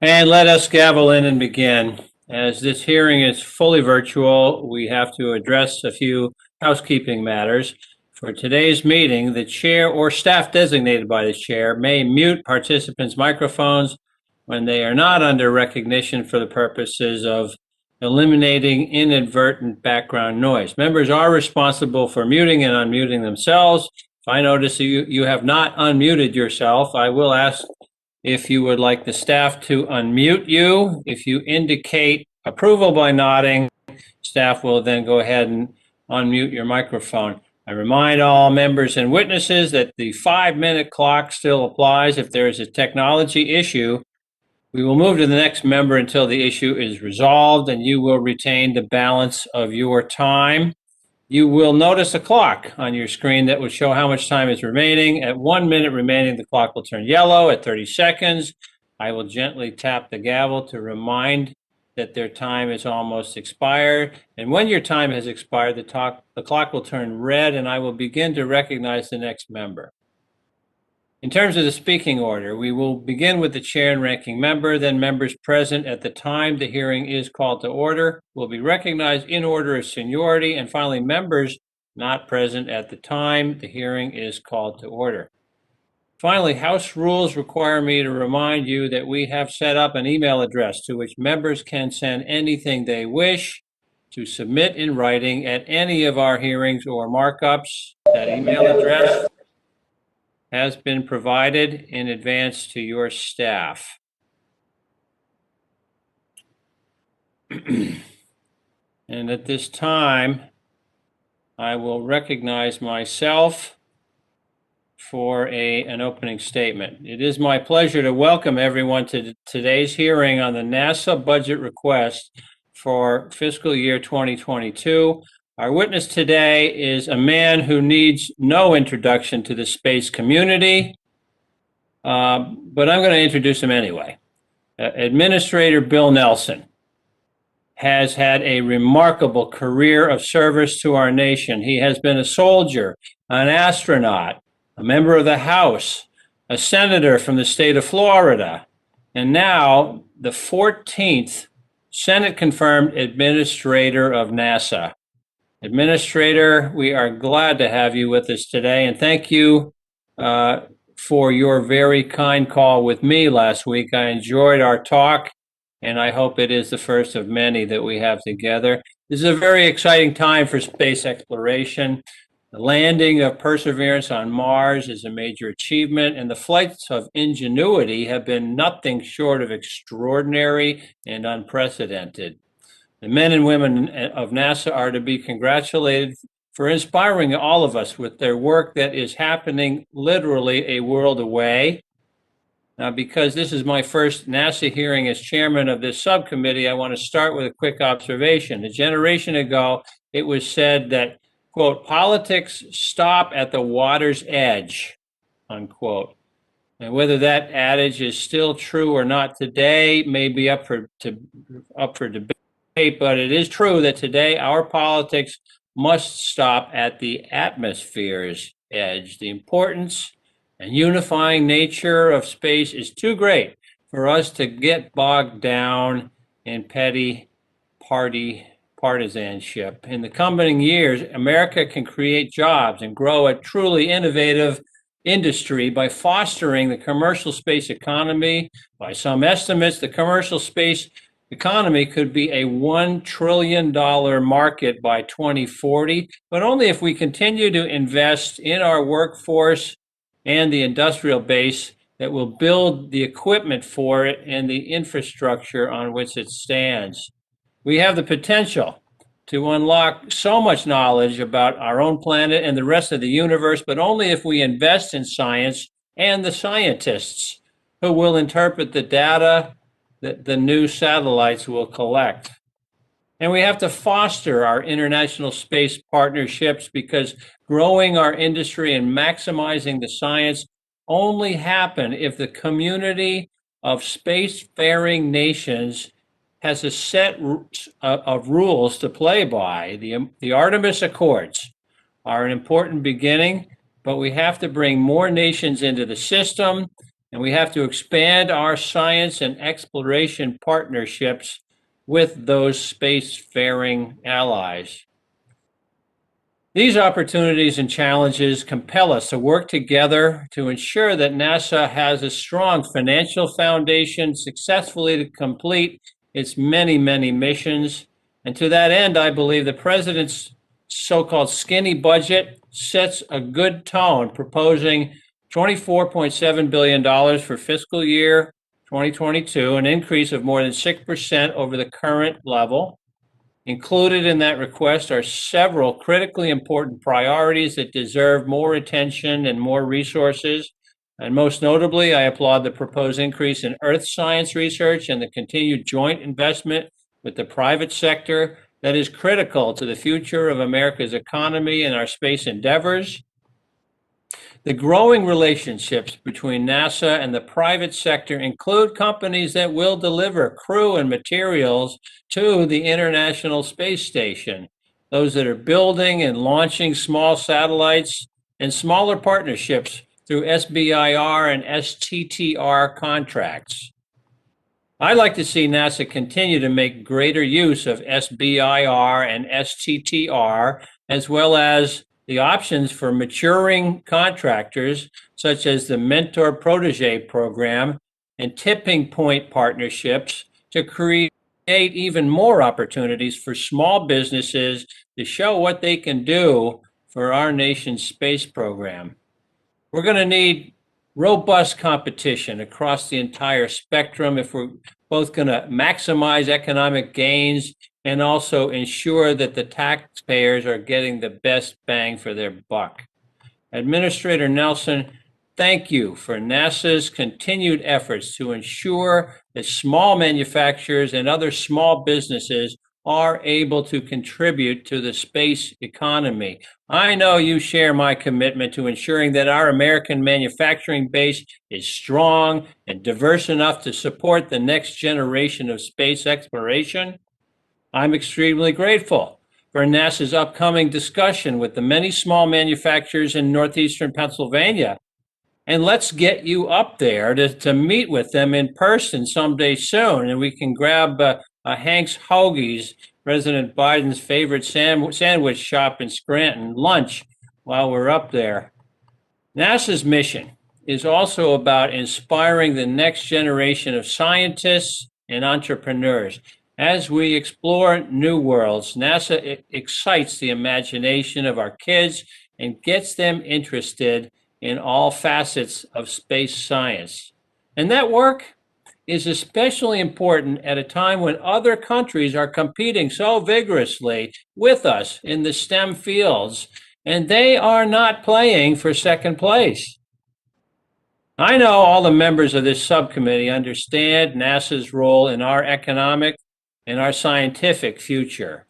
And let us gavel in and begin. As this hearing is fully virtual, we have to address a few housekeeping matters. For today's meeting, the chair or staff designated by the chair may mute participants' microphones when they are not under recognition for the purposes of eliminating inadvertent background noise. Members are responsible for muting and unmuting themselves. If I notice you have not unmuted yourself, I will ask if you would like the staff to unmute you. If you indicate approval by nodding, staff will then go ahead and unmute your microphone. I remind all members and witnesses that the 5-minute clock still applies. If there is a technology issue, we will move to the next member until the issue is resolved, and you will retain the balance of your time. You will notice a clock on your screen that will show how much time is remaining. At 1 minute remaining, the clock will turn yellow. At 30 seconds, I will gently tap the gavel to remind that their time is almost expired. And when your time has expired, the clock will turn red, and I will begin to recognize the next member. In terms of the speaking order, we will begin with the chair and ranking member, then members present at the time the hearing is called to order will be recognized in order of seniority, and finally, members not present at the time the hearing is called to order. Finally, House rules require me to remind you that we have set up an email address to which members can send anything they wish to submit in writing at any of our hearings or markups. That email address has been provided in advance to your staff. And at this time, I will recognize myself for an opening statement. It is my pleasure to welcome everyone to today's hearing on the NASA budget request for fiscal year 2022. Our witness today is a man who needs no introduction to the space community, but I'm going to introduce him anyway. Administrator Bill Nelson has had a remarkable career of service to our nation. He has been a soldier, an astronaut, a member of the House, a senator from the state of Florida, and now the 14th Senate-confirmed administrator of NASA. Administrator, we are glad to have you with us today, and thank you for your very kind call with me last week. I enjoyed our talk, and I hope it is the first of many that we have together. This is a very exciting time for space exploration. The landing of Perseverance on Mars is a major achievement, and the flights of Ingenuity have been nothing short of extraordinary and unprecedented. The men and women of NASA are to be congratulated for inspiring all of us with their work that is happening literally a world away. Now, because this is my first NASA hearing as chairman of this subcommittee, I want to start with a quick observation. A generation ago, it was said that, quote, politics stop at the water's edge, unquote. And whether that adage is still true or not today may be up for debate. But it is true that today our politics must stop at the atmosphere's edge. The importance and unifying nature of space is too great for us to get bogged down in petty party partisanship. In the coming years, America can create jobs and grow a truly innovative industry by fostering the commercial space economy. By some estimates, the commercial space economy could be a $1 trillion market by 2040, but only if we continue to invest in our workforce and the industrial base that will build the equipment for it and the infrastructure on which it stands. We have the potential to unlock so much knowledge about our own planet and the rest of the universe, but only if we invest in science and the scientists who will interpret the data that the new satellites will collect. And we have to foster our international space partnerships because growing our industry and maximizing the science only happen if the community of spacefaring nations has a set of rules to play by. The Artemis Accords are an important beginning, but we have to bring more nations into the system and we have to expand our science and exploration partnerships with those spacefaring allies. These opportunities and challenges compel us to work together to ensure that NASA has a strong financial foundation successfully to complete its many, many missions. And to that end, I believe the President's so-called skinny budget sets a good tone, proposing $24.7 billion for fiscal year 2022, an increase of more than 6% over the current level. Included in that request are several critically important priorities that deserve more attention and more resources. And most notably, I applaud the proposed increase in earth science research and the continued joint investment with the private sector that is critical to the future of America's economy and our space endeavors. The growing relationships between NASA and the private sector include companies that will deliver crew and materials to the International Space Station, those that are building and launching small satellites, and smaller partnerships through SBIR and STTR contracts. I'd like to see NASA continue to make greater use of SBIR and STTR, as well as the options for maturing contractors, such as the Mentor Protege program and tipping point partnerships, to create even more opportunities for small businesses to show what they can do for our nation's space program. We're going to need robust competition across the entire spectrum if we're both going to maximize economic gains and also ensure that the taxpayers are getting the best bang for their buck. Administrator Nelson, thank you for NASA's continued efforts to ensure that small manufacturers and other small businesses are able to contribute to the space economy. I know you share my commitment to ensuring that our American manufacturing base is strong and diverse enough to support the next generation of space exploration. I'm extremely grateful for NASA's upcoming discussion with the many small manufacturers in northeastern Pennsylvania. And let's get you up there to meet with them in person someday soon, and we can grab Hank's Hoagies, President Biden's favorite sandwich shop in Scranton, lunch while we're up there. NASA's mission is also about inspiring the next generation of scientists and entrepreneurs. As we explore new worlds, NASA excites the imagination of our kids and gets them interested in all facets of space science. And that work is especially important at a time when other countries are competing so vigorously with us in the STEM fields, and they are not playing for second place. I know all the members of this subcommittee understand NASA's role in our economic and our scientific future.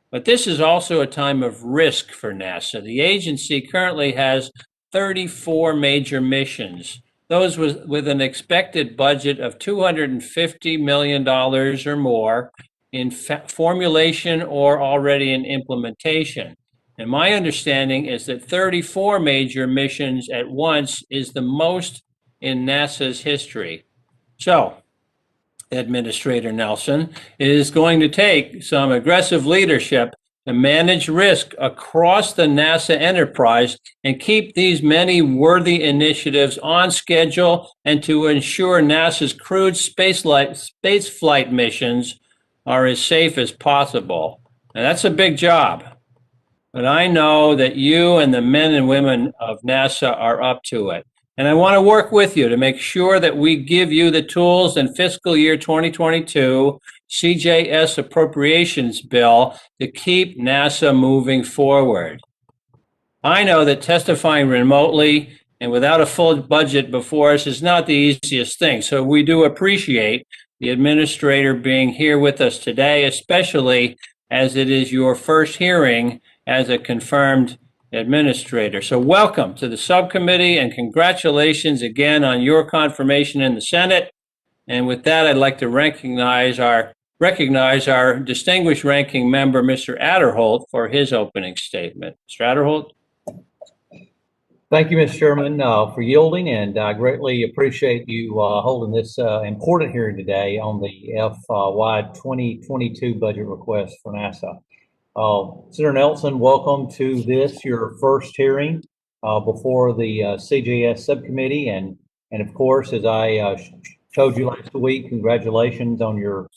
But this is also a time of risk for NASA. The agency currently has 34 major missions, those with an expected budget of $250 million or more in formulation or already in implementation. And my understanding is that 34 major missions at once is the most in NASA's history. So, Administrator Nelson, it is going to take some aggressive leadership to manage risk across the NASA enterprise and keep these many worthy initiatives on schedule and to ensure NASA's crewed space flight missions are as safe as possible. Now, that's a big job, but I know that you and the men and women of NASA are up to it. And I want to work with you to make sure that we give you the tools in fiscal year 2022 CJS Appropriations Bill to keep NASA moving forward. I know that testifying remotely and without a full budget before us is not the easiest thing. So we do appreciate the administrator being here with us today, especially as it is your first hearing as a confirmed administrator. So welcome to the subcommittee and congratulations again on your confirmation in the Senate. And with that, I'd like to recognize our distinguished ranking member, Mr. Adderholt, for his opening statement. Mr. Adderholt. Thank you, Mr. Chairman, for yielding, and I greatly appreciate you holding this important hearing today on the FY 2022 budget request for NASA. Senator Nelson, welcome to this, your first hearing before the CJS Subcommittee, and of course, as I told you last week, congratulations on your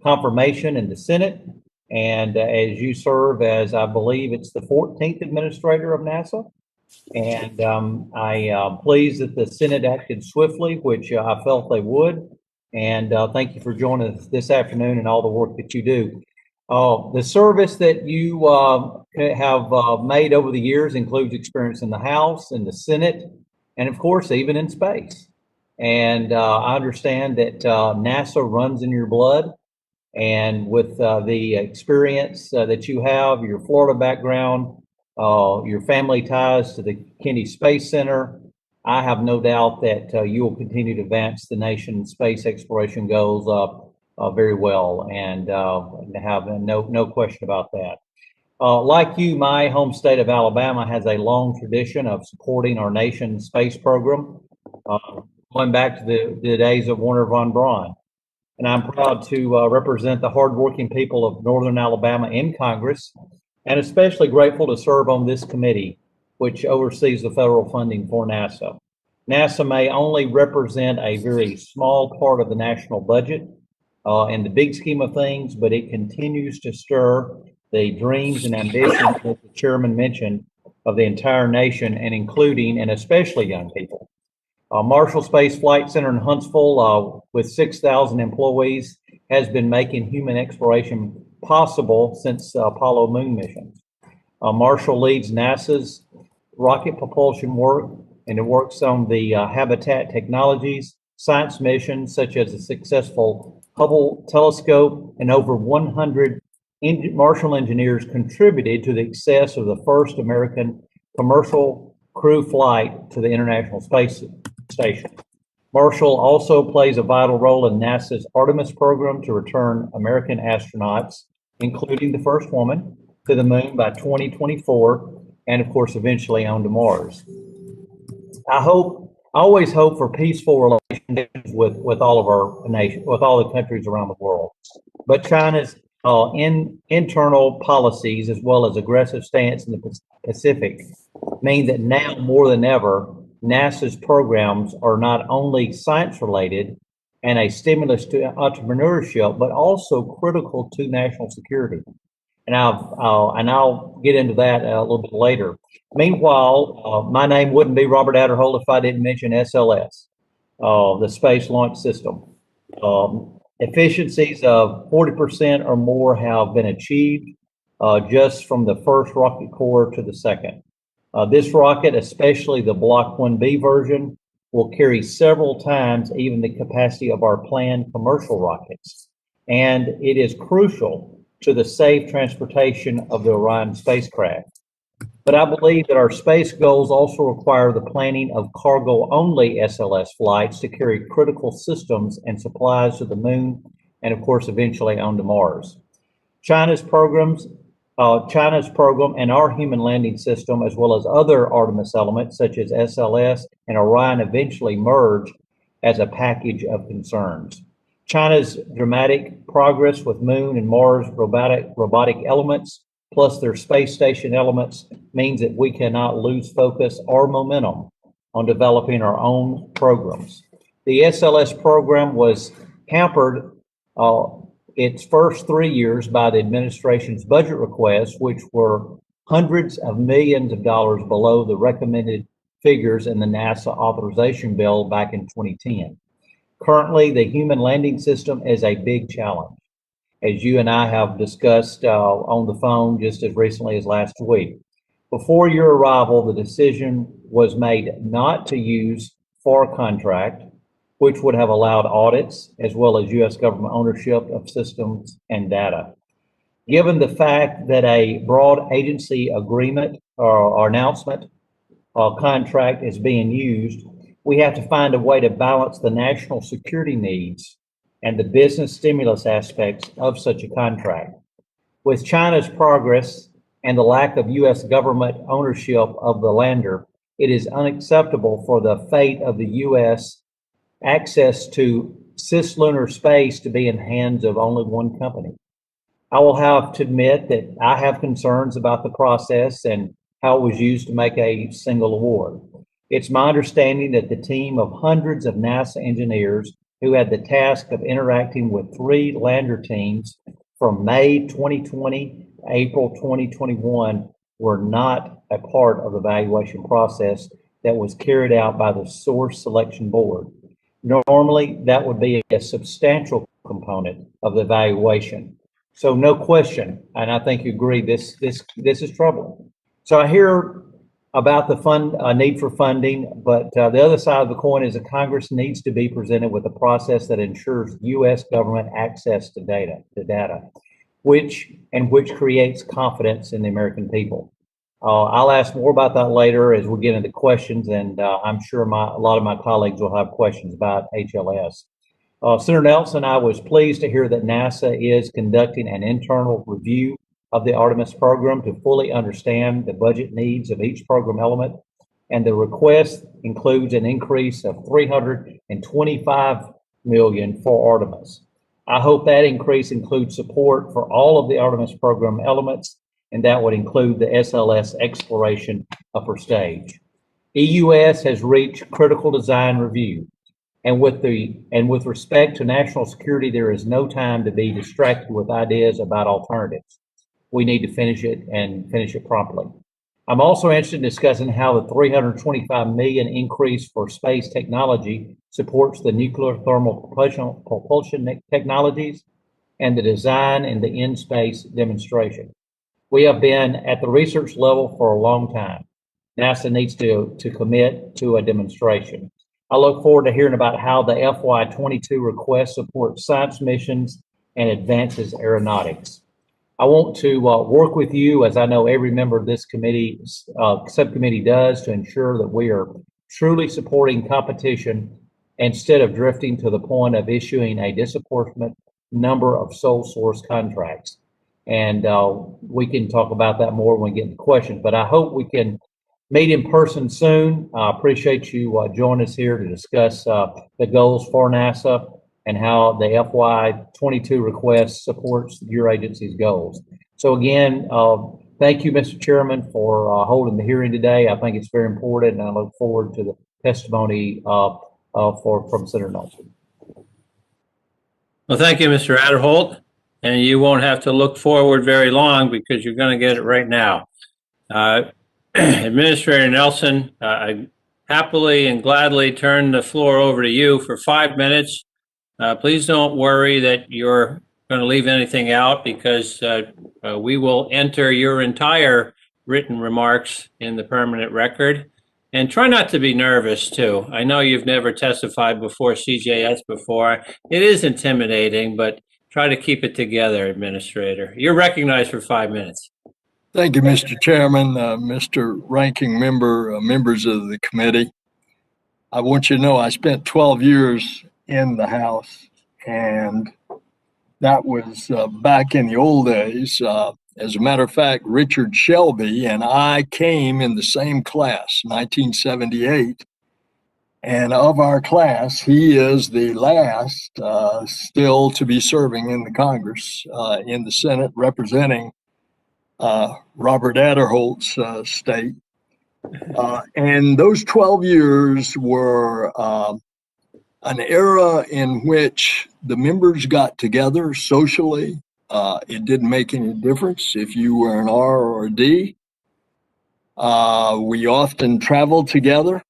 confirmation in the Senate, and as you serve as, I believe it's the 14th administrator of NASA. And I am pleased that the Senate acted swiftly, which I felt they would. And thank you for joining us this afternoon and all the work that you do. The service that you have made over the years includes experience in the House, in the Senate, and of course, even in space. And I understand that NASA runs in your blood. And with the experience that you have, your Florida background, your family ties to the Kennedy Space Center, I have no doubt that you will continue to advance the nation's space exploration goals very well, and have no question about that. Like you, my home state of Alabama has a long tradition of supporting our nation's space program, going back to the days of Wernher von Braun. And I'm proud to represent the hardworking people of Northern Alabama in Congress, and especially grateful to serve on this committee, which oversees the federal funding for NASA. NASA may only represent a very small part of the national budget in the big scheme of things, but it continues to stir the dreams and ambitions that the chairman mentioned of the entire nation, and including and especially young people. Marshall Space Flight Center in Huntsville, with 6,000 employees, has been making human exploration possible since Apollo moon missions. Marshall leads NASA's rocket propulsion work, and it works on the habitat technologies, science missions such as the successful Hubble telescope, and over 100 Marshall engineers contributed to the success of the first American commercial crew flight to the International Space Station. Marshall also plays a vital role in NASA's Artemis program to return American astronauts, including the first woman, to the moon by 2024, and of course, eventually on to Mars. I always hope for peaceful relations with all of our nation, with all the countries around the world. But China's internal policies, as well as aggressive stance in the Pacific, mean that now more than ever, NASA's programs are not only science-related and a stimulus to entrepreneurship, but also critical to national security. And I'll get into that a little bit later. Meanwhile, my name wouldn't be Robert Adderholt if I didn't mention SLS, the Space Launch System. Efficiencies of 40% or more have been achieved just from the first rocket core to the second. This rocket, especially the Block 1B version, will carry several times even the capacity of our planned commercial rockets. And it is crucial to the safe transportation of the Orion spacecraft. But I believe that our space goals also require the planning of cargo-only SLS flights to carry critical systems and supplies to the moon, and of course, eventually on to Mars. China's program and our human landing system, as well as other Artemis elements such as SLS and Orion, eventually merge as a package of concerns. China's dramatic progress with Moon and Mars robotic elements, plus their space station elements, means that we cannot lose focus or momentum on developing our own programs. The SLS program was hampered its first 3 years by the administration's budget requests, which were hundreds of millions of dollars below the recommended figures in the NASA authorization bill back in 2010. Currently, the human landing system is a big challenge, as you and I have discussed on the phone just as recently as last week. Before your arrival, the decision was made not to use FAR contract, which would have allowed audits as well as U.S. government ownership of systems and data. Given the fact that a broad agency agreement or announcement contract is being used, we have to find a way to balance the national security needs and the business stimulus aspects of such a contract. With China's progress and the lack of U.S. government ownership of the lander, it is unacceptable for the fate of the U.S. access to cislunar space to be in the hands of only one company. I will have to admit that I have concerns about the process and how it was used to make a single award. It's my understanding that the team of hundreds of NASA engineers who had the task of interacting with 3 lander teams from May 2020 to April 2021 were not a part of the evaluation process that was carried out by the Source Selection Board. Normally, that would be a substantial component of the evaluation. So no question, and I think you agree, this is troubling. So I hear about the need for funding, but the other side of the coin is that Congress needs to be presented with a process that ensures U.S. government access to data, which creates confidence in the American people. I'll ask more about that later as we get into questions, and I'm sure a lot of my colleagues will have questions about HLS. Senator Nelson, I was pleased to hear that NASA is conducting an internal review of the Artemis program to fully understand the budget needs of each program element, and the request includes an increase of $325 million for Artemis. I hope that increase includes support for all of the Artemis program elements, and that would include the SLS exploration upper stage. EUS has reached critical design review. And with respect to national security, there is no time to be distracted with ideas about alternatives. We need to finish it and finish it promptly. I'm also interested in discussing how the $325 million increase for space technology supports the nuclear thermal propulsion technologies and the design and the in-space demonstration. We have been at the research level for a long time. NASA needs to commit to a demonstration. I look forward to hearing about how the FY22 request supports science missions and advances aeronautics. I want to work with you, as I know every member of this committee, subcommittee does, to ensure that we are truly supporting competition instead of drifting to the point of issuing a disproportionate number of sole source contracts. And we can talk about that more when we get into questions, but I hope we can meet in person soon. I appreciate you joining us here to discuss the goals for NASA and how the FY22 request supports your agency's goals. So again, thank you, Mr. Chairman, for holding the hearing today. I think it's very important, and I look forward to the testimony from Senator Nelson. Well, thank you, Mr. Adderholt, and you won't have to look forward very long because you're going to get it right now. Administrator Nelson, I happily and gladly turn the floor over to you for 5 minutes. Please don't worry that you're going to leave anything out, because we will enter your entire written remarks in the permanent record. And try not to be nervous, too. I know you've never testified before CJS before. It is intimidating, but try to keep it together, Administrator. You're recognized for 5 minutes. Thank you, Mr. Chairman, Mr. Ranking Member, members of the committee. I want you to know I spent 12 years in the House, and that was back in the old days. As a matter of fact, Richard Shelby and I came in the same class, 1978. And of our class, he is the last still to be serving in the Congress, in the Senate, representing Robert Adderholt's state. And those 12 years were an era in which the members got together socially. It didn't make any difference if you were an R or a D. We often traveled together.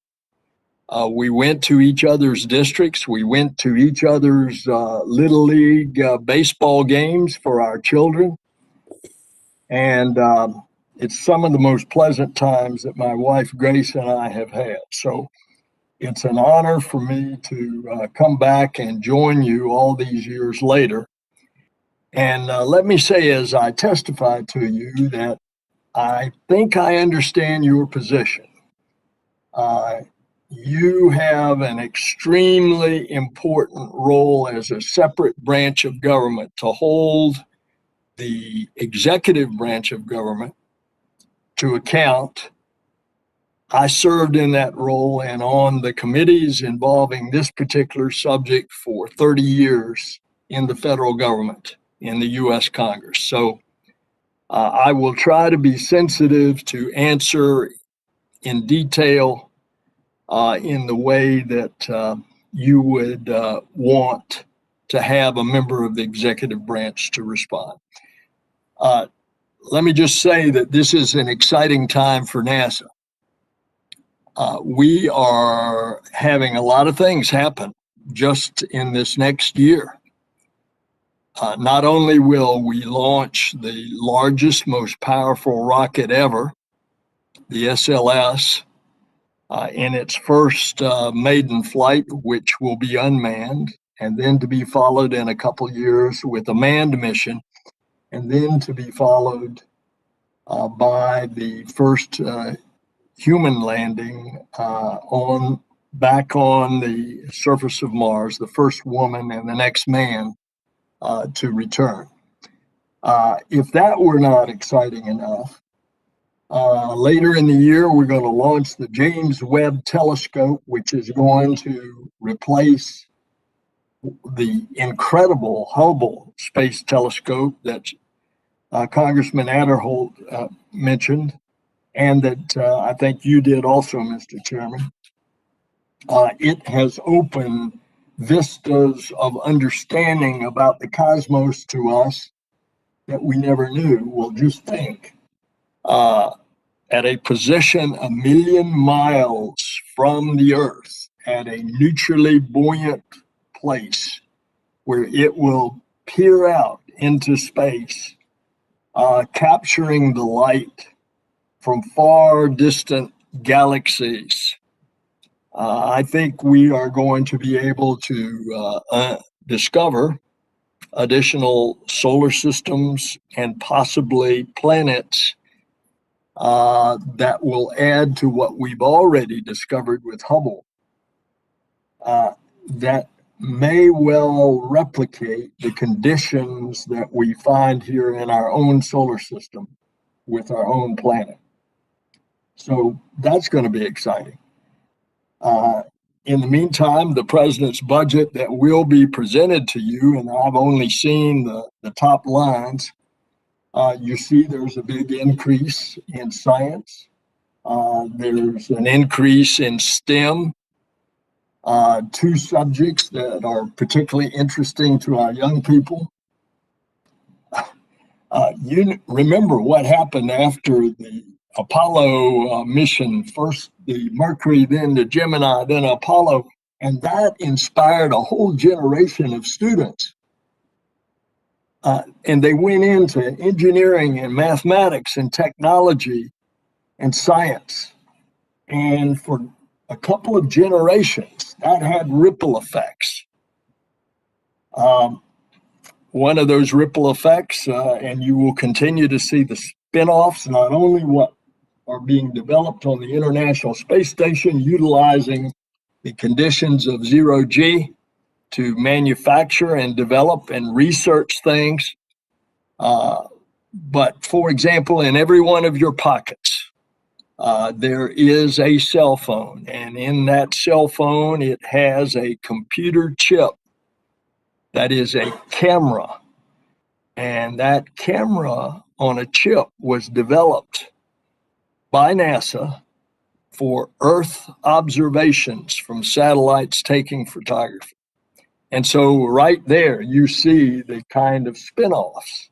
We went to each other's districts. We went to each other's Little League baseball games for our children. And it's some of the most pleasant times that my wife Grace and I have had. So it's an honor for me to come back and join you all these years later. And let me say, as I testify to you, that I think I understand your position. You have an extremely important role as a separate branch of government to hold the executive branch of government to account I served in that role and on the committees involving this particular subject for 30 years in the federal government, in the U.S. Congress. So I will try to be sensitive to answer in detail in the way that you would want to have a member of the executive branch to respond. Let me just say that this is an exciting time for NASA. We are having a lot of things happen just in this next year. Not only will we launch the largest, most powerful rocket ever, the SLS, in its first maiden flight, which will be unmanned, and then to be followed in a couple years with a manned mission, and then to be followed by the first human landing back on the surface of Mars, the first woman and the next man to return. If that were not exciting enough, later in the year, we're going to launch the James Webb Telescope, which is going to replace the incredible Hubble Space Telescope that Congressman Adderholt mentioned, and that I think you did also, Mr. Chairman. It has opened vistas of understanding about the cosmos to us that we never knew. Well, just think, at a position 1,000,000 miles from the Earth, at a neutrally buoyant place where it will peer out into space, capturing the light from far distant galaxies. I think we are going to be able to discover additional solar systems and possibly planets that will add to what we've already discovered with Hubble, that may well replicate the conditions that we find here in our own solar system with our own planet. So that's going to be exciting. In the meantime, the president's budget that will be presented to you, and I've only seen the top lines, you see there's a big increase in science. There's an increase in STEM, two subjects that are particularly interesting to our young people. You remember what happened after the Apollo mission, first the Mercury, then the Gemini, then Apollo, and that inspired a whole generation of students. And they went into engineering and mathematics and technology and science. And for a couple of generations, that had ripple effects. One of those ripple effects, and you will continue to see the spin-offs, not only what are being developed on the International Space Station, utilizing the conditions of zero-G to manufacture and develop and research things. But for example, in every one of your pockets, there is a cell phone, and in that cell phone, it has a computer chip that is a camera. And that camera on a chip was developed by NASA for Earth observations from satellites taking photography. And so right there, you see the kind of spin-offs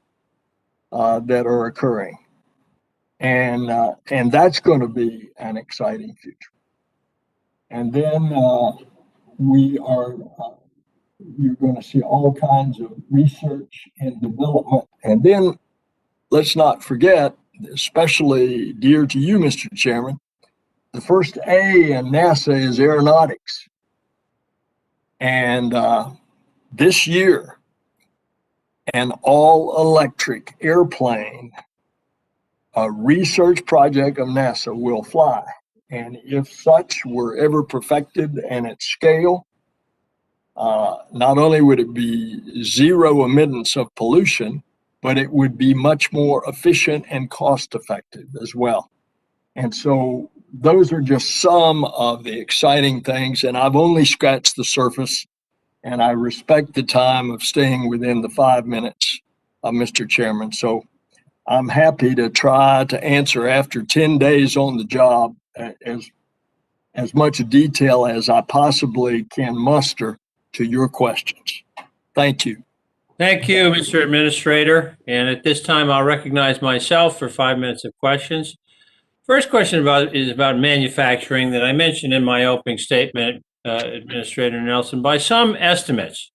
that are occurring. And that's going to be an exciting future. And then you're going to see all kinds of research and development. And then let's not forget, especially dear to you, Mr. Chairman, the first A in NASA is aeronautics. And this year, an all-electric airplane, a research project of NASA, will fly. And if such were ever perfected and at scale, not only would it be zero emittance of pollution, but it would be much more efficient and cost effective as well. And so those are just some of the exciting things, and I've only scratched the surface, and I respect the time of staying within the 5 minutes, Mr. Chairman. So I'm happy to try to answer after 10 days on the job as much detail as I possibly can muster to your questions. Thank you. Thank you, Mr. Administrator. And at this time, I'll recognize myself for 5 minutes of questions. First question is about manufacturing that I mentioned in my opening statement, Administrator Nelson. By some estimates,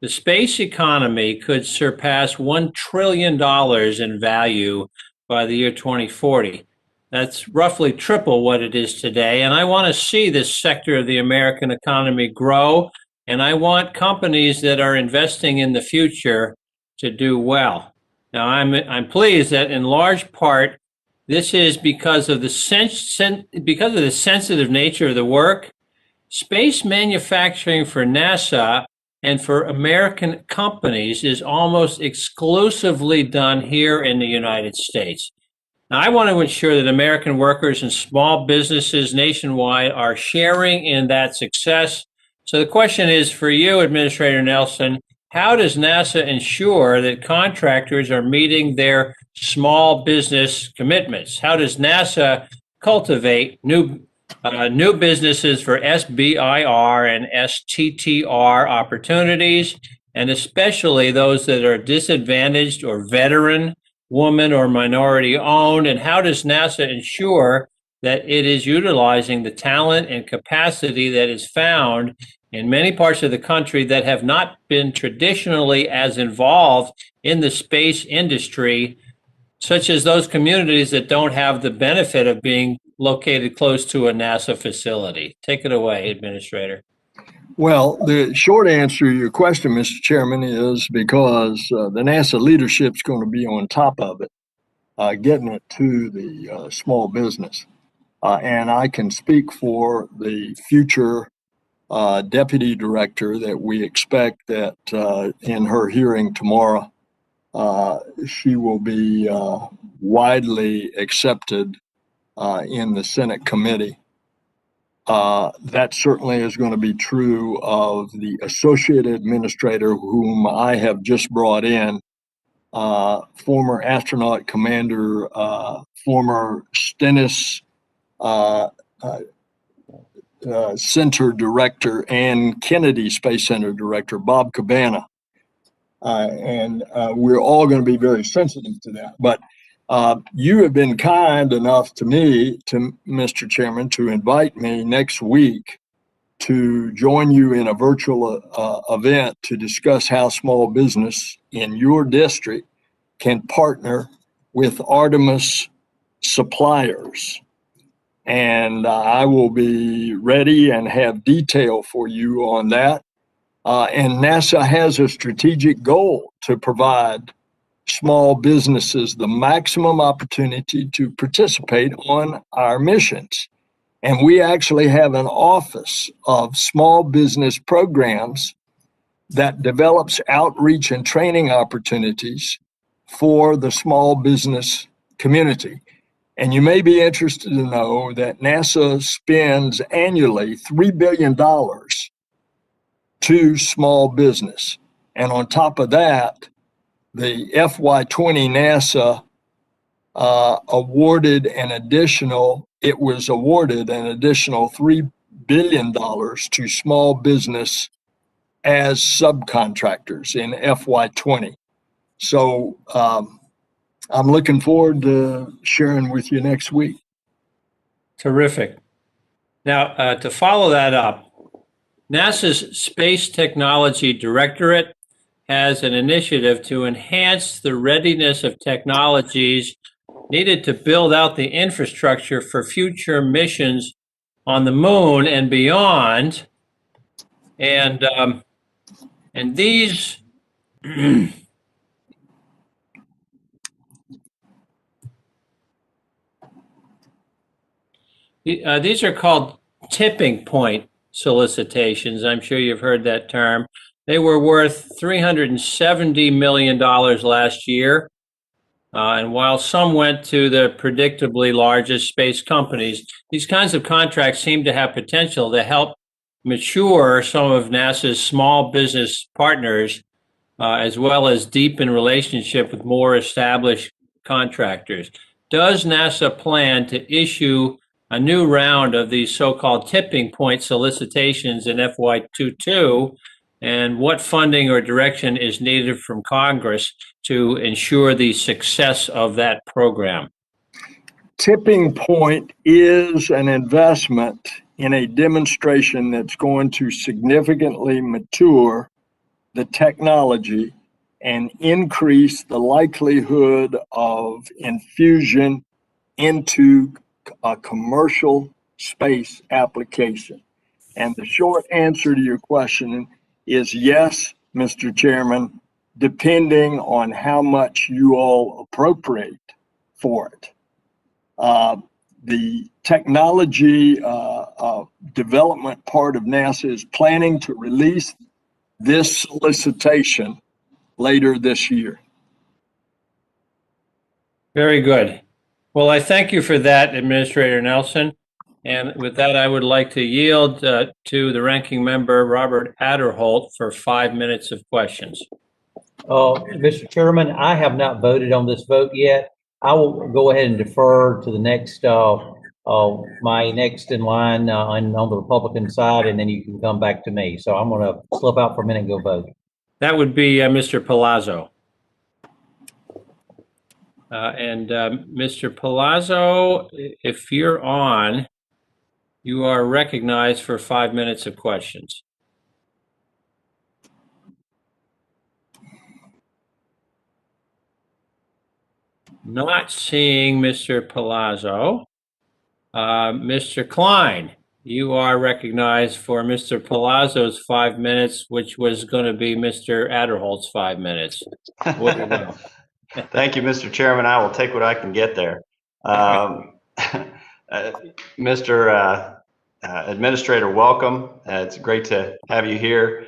the space economy could surpass $1 trillion in value by the year 2040. That's roughly triple what it is today. And I want to see this sector of the American economy grow. And I want companies that are investing in the future to do well. Now, I'm pleased that in large part, this is because of the sensitive nature of the work. Space manufacturing for NASA and for American companies is almost exclusively done here in the United States. Now, I want to ensure that American workers and small businesses nationwide are sharing in that success. So the question is for you, Administrator Nelson, how does NASA ensure that contractors are meeting their small business commitments? How does NASA cultivate new businesses for SBIR and STTR opportunities, and especially those that are disadvantaged or veteran, woman, or minority owned? And how does NASA ensure that it is utilizing the talent and capacity that is found in many parts of the country that have not been traditionally as involved in the space industry, such as those communities that don't have the benefit of being located close to a NASA facility? Take it away, Administrator. Well, the short answer to your question, Mr. Chairman, is because the NASA leadership is going to be on top of it, getting it to the small business. And I can speak for the future deputy director that we expect that in her hearing tomorrow, she will be widely accepted in the Senate committee. That certainly is going to be true of the associate administrator whom I have just brought in, former astronaut commander, former Stennis Center Director and Kennedy Space Center Director, Bob Cabana. And we're all going to be very sensitive to that. But you have been kind enough to me, to Mr. Chairman, to invite me next week to join you in a virtual event to discuss how small business in your district can partner with Artemis suppliers. And I will be ready and have detail for you on that. And NASA has a strategic goal to provide small businesses the maximum opportunity to participate on our missions. And we actually have an office of small business programs that develops outreach and training opportunities for the small business community. And you may be interested to know that NASA spends annually $3 billion to small business. And on top of that, the FY20 NASA awarded an additional $3 billion to small business as subcontractors in FY20. So I'm looking forward to sharing with you next week. Terrific. Now, to follow that up, NASA's Space Technology Directorate has an initiative to enhance the readiness of technologies needed to build out the infrastructure for future missions on the moon and beyond. And these these are called tipping point solicitations. I'm sure you've heard that term. They were worth $370 million last year. And while some went to the predictably largest space companies, these kinds of contracts seem to have potential to help mature some of NASA's small business partners, as well as deepen relationship with more established contractors. Does NASA plan to issue a new round of these so-called tipping point solicitations in FY22? And what funding or direction is needed from Congress to ensure the success of that program? Tipping Point is an investment in a demonstration that's going to significantly mature the technology and increase the likelihood of infusion into a commercial space application. And the short answer to your question is yes, Mr. Chairman, depending on how much you all appropriate for it. The technology development part of NASA is planning to release this solicitation later this year. Very good. Well, I thank you for that, Administrator Nelson. And with that, I would like to yield to the ranking member, Robert Adderholt, for 5 minutes of questions. Mr. Chairman, I have not voted on this vote yet. I will go ahead and defer to the next, my next in line on the Republican side, and then you can come back to me. So I'm going to slip out for a minute and go vote. That would be Mr. Palazzo. Mr. Palazzo, if you're on, you are recognized for 5 minutes of questions. Not seeing Mr. Palazzo. Mr. Klein, you are recognized for Mr. Palazzo's 5 minutes, which was going to be Mr. Adderholt's 5 minutes. What do you know? Thank you, Mr. Chairman. I will take what I can get there. Mr. Administrator, welcome. It's great to have you here.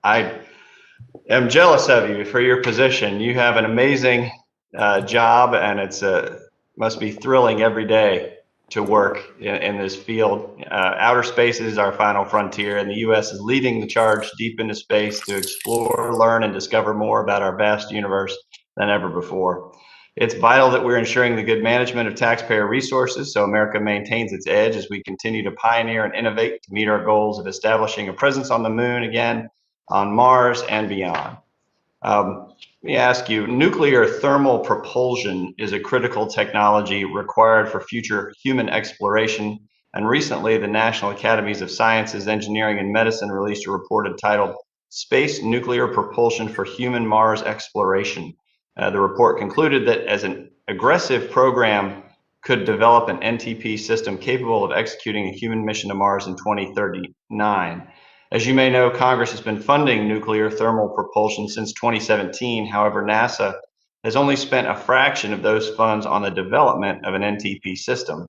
I am jealous of you for your position. You have an amazing job, and it's must be thrilling every day to work in this field. Outer space is our final frontier, and the U.S. is leading the charge deep into space to explore, learn, and discover more about our vast universe than ever before. It's vital that we're ensuring the good management of taxpayer resources so America maintains its edge as we continue to pioneer and innovate to meet our goals of establishing a presence on the moon again, on Mars, and beyond. Let me ask you, nuclear thermal propulsion is a critical technology required for future human exploration, and recently the National Academies of Sciences, Engineering, and Medicine released a report entitled Space Nuclear Propulsion for Human Mars Exploration. The report concluded that as an aggressive program could develop an NTP system capable of executing a human mission to Mars in 2039. As you may know, Congress has been funding nuclear thermal propulsion since 2017. However, NASA has only spent a fraction of those funds on the development of an NTP system.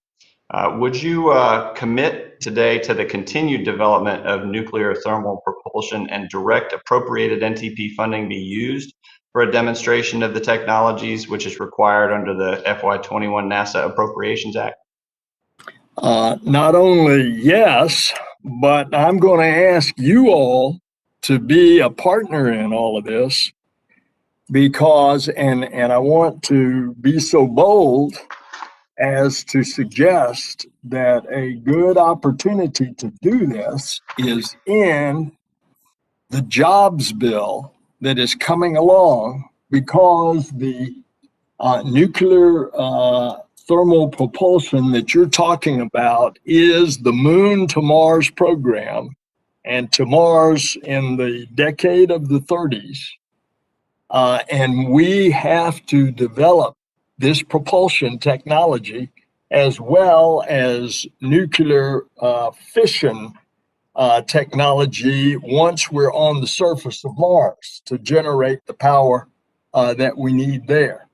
Would you commit today to the continued development of nuclear thermal propulsion and direct appropriated NTP funding be used for a demonstration of the technologies which is required under the FY21 NASA Appropriations Act? Not only yes, but I'm going to ask you all to be a partner in all of this because, and I want to be so bold as to suggest that a good opportunity to do this is in the jobs bill that is coming along, because the nuclear thermal propulsion that you're talking about is the Moon to Mars program, and to Mars in the decade of the 30s. And we have to develop this propulsion technology as well as nuclear fission technology once we're on the surface of Mars to generate the power that we need there.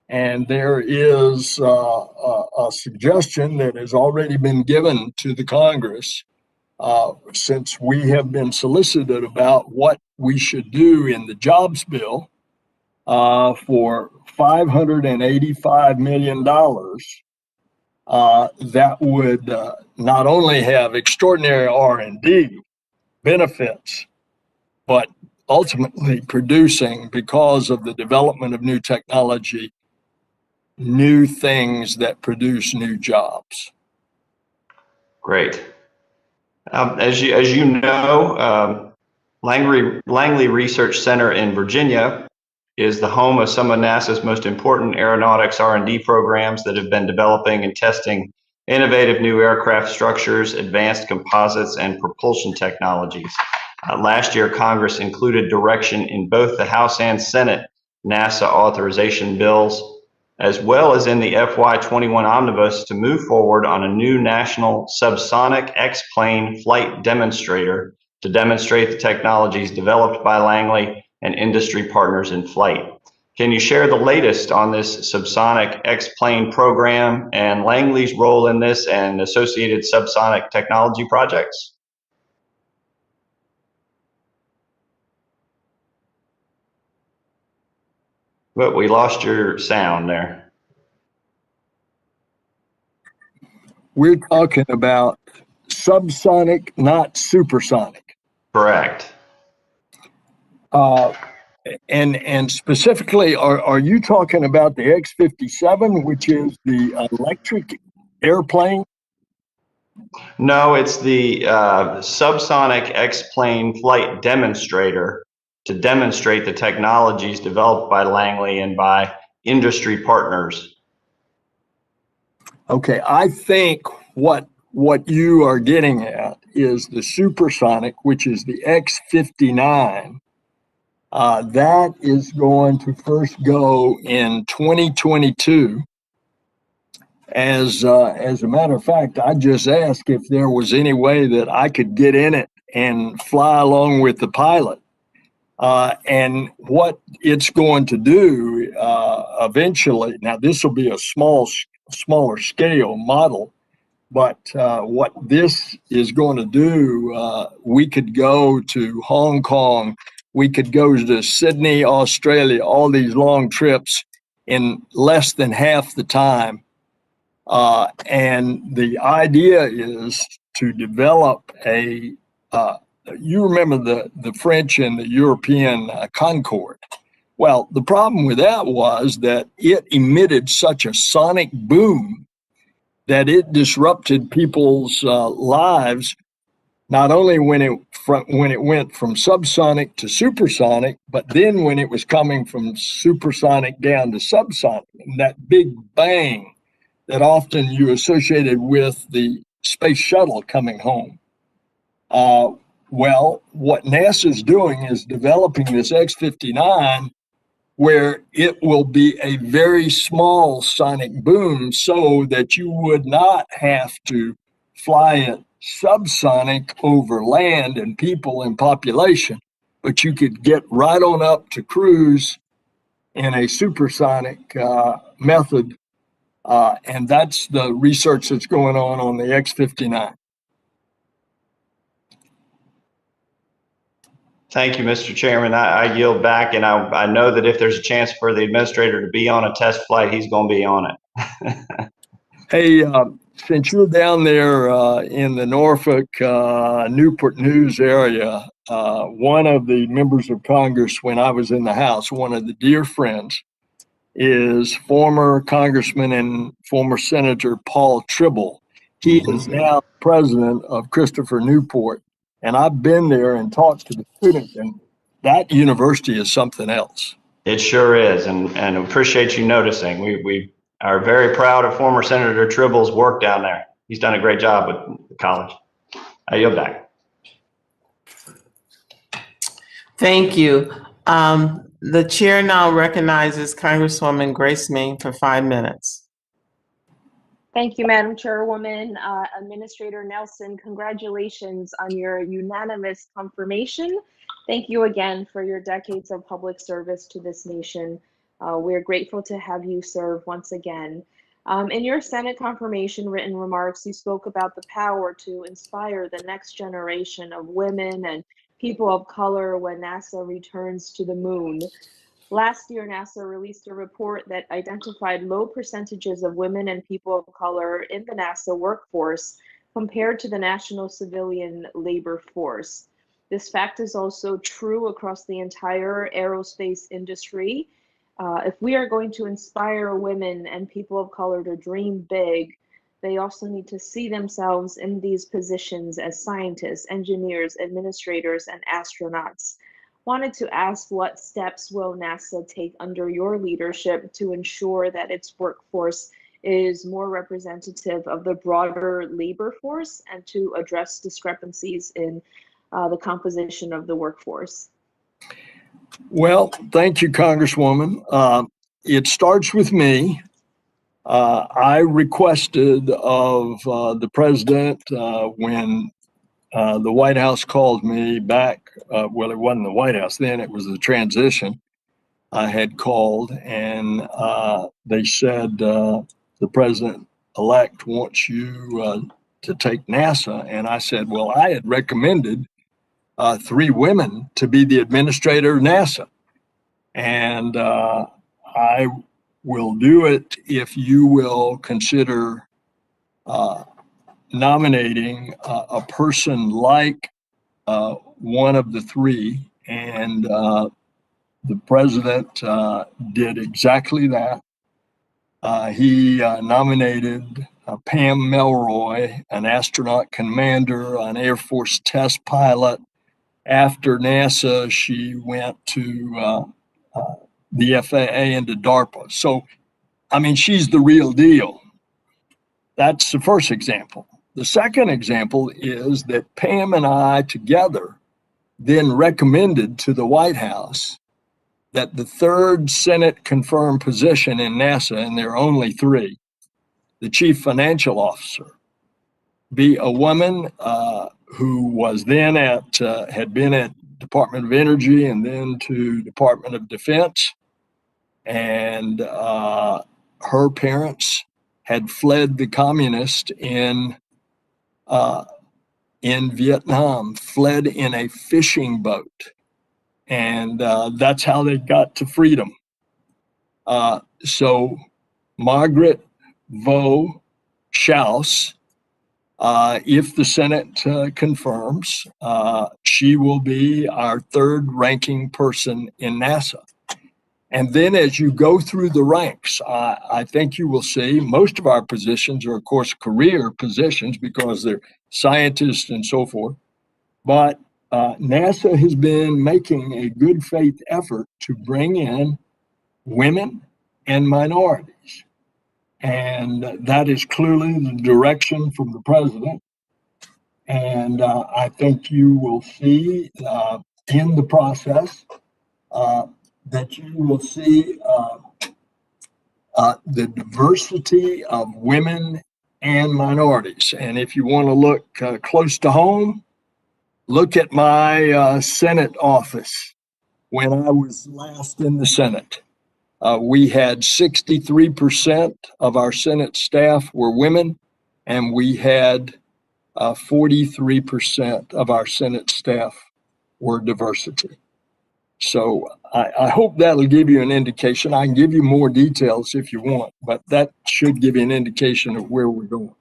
And there is a suggestion that has already been given to the Congress since we have been solicited about what we should do in the jobs bill for $585 million that would not only have extraordinary R&D benefits, but ultimately producing, because of the development of new technology, new things that produce new jobs. Great. As you know, Langley Research Center in Virginia is the home of some of NASA's most important aeronautics R&D programs that have been developing and testing innovative new aircraft structures, advanced composites, and propulsion technologies. Last year, Congress included direction in both the House and Senate NASA authorization bills, as well as in the FY21 omnibus, to move forward on a new national subsonic X-plane flight demonstrator to demonstrate the technologies developed by Langley and industry partners in flight. Can you share the latest on this subsonic X-plane program and Langley's role in this and associated subsonic technology projects? But we lost your sound there. We're talking about subsonic, not supersonic. Correct. And specifically, are you talking about the X-57, which is the electric airplane? No, it's the subsonic X-plane flight demonstrator to demonstrate the technologies developed by Langley and by industry partners. Okay, I think what you are getting at is the supersonic, which is the X-59. That is going to first go in 2022. As a matter of fact, I just asked if there was any way that I could get in it and fly along with the pilot. And what it's going to do eventually, now this will be a smaller scale model, but what this is going to do, we could go to Hong Kong, we could go to Sydney, Australia, all these long trips in less than half the time. And the idea is to develop you remember the French and the European Concorde. Well, the problem with that was that it emitted such a sonic boom that it disrupted people's lives, not only when it went from subsonic to supersonic, but then when it was coming from supersonic down to subsonic, and that big bang that often you associated with the space shuttle coming home. Well, what NASA's doing is developing this X-59 where it will be a very small sonic boom so that you would not have to fly it subsonic over land and people and population, but you could get right on up to cruise in a supersonic method. And that's the research that's going on the X-59. Thank you, Mr. Chairman. I yield back, and I know that if there's a chance for the administrator to be on a test flight, he's going to be on it. Hey, since you're down there in the Norfolk, Newport News area, one of the members of Congress when I was in the House, one of the dear friends, is former Congressman and former Senator Paul Tribble. He is now president of Christopher Newport. And I've been there and talked to the students, and that university is something else. It sure is, and appreciate you noticing. We are very proud of former Senator Tribble's work down there. He's done a great job with the college. I yield back. Thank you. The chair now recognizes Congresswoman Grace Meng for 5 minutes. Thank you, Madam Chairwoman. Administrator Nelson, congratulations on your unanimous confirmation. Thank you again for your decades of public service to this nation. We're grateful to have you serve once again. In your Senate confirmation written remarks, you spoke about the power to inspire the next generation of women and people of color when NASA returns to the moon. Last year, NASA released a report that identified low percentages of women and people of color in the NASA workforce compared to the national civilian labor force. This fact is also true across the entire aerospace industry. If we are going to inspire women and people of color to dream big, they also need to see themselves in these positions as scientists, engineers, administrators, and astronauts. Wanted to ask, what steps will NASA take under your leadership to ensure that its workforce is more representative of the broader labor force and to address discrepancies in the composition of the workforce? Well, thank you, Congresswoman. It starts with me. I requested of the president when the White House called me back. Well, it wasn't the White House then, it was the transition. I had called and they said the president-elect wants you to take NASA. And I said, well, I had recommended 3 women to be the administrator of NASA. And I will do it if you will consider nominating a person like one of the 3. And the president did exactly that. He nominated Pam Melroy, an astronaut commander, an Air Force test pilot. After NASA, she went to the FAA and to DARPA. So, I mean, she's the real deal. That's the first example. The second example is that Pam and I together then recommended to the White House that the 3rd Senate confirmed position in NASA, and there are only 3, the chief financial officer, be a woman who was then had been at Department of Energy and then to Department of Defense. And her parents had fled the communists in Vietnam, fled in a fishing boat. And that's how they got to freedom. So Margaret Vo Schaus, if the Senate confirms, she will be our 3rd ranking person in NASA. And then as you go through the ranks, I think you will see most of our positions are, of course, career positions because they're scientists and so forth. But NASA has been making a good faith effort to bring in women and minorities. And that is clearly the direction from the president. And I think you will see in the process that you will see the diversity of women and minorities. And if you want to look close to home, look at my Senate office. When I was last in the Senate, we had 63% of our Senate staff were women, and we had 43% of our Senate staff were diversity. So I hope that'll give you an indication. I can give you more details if you want, but that should give you an indication of where we're going.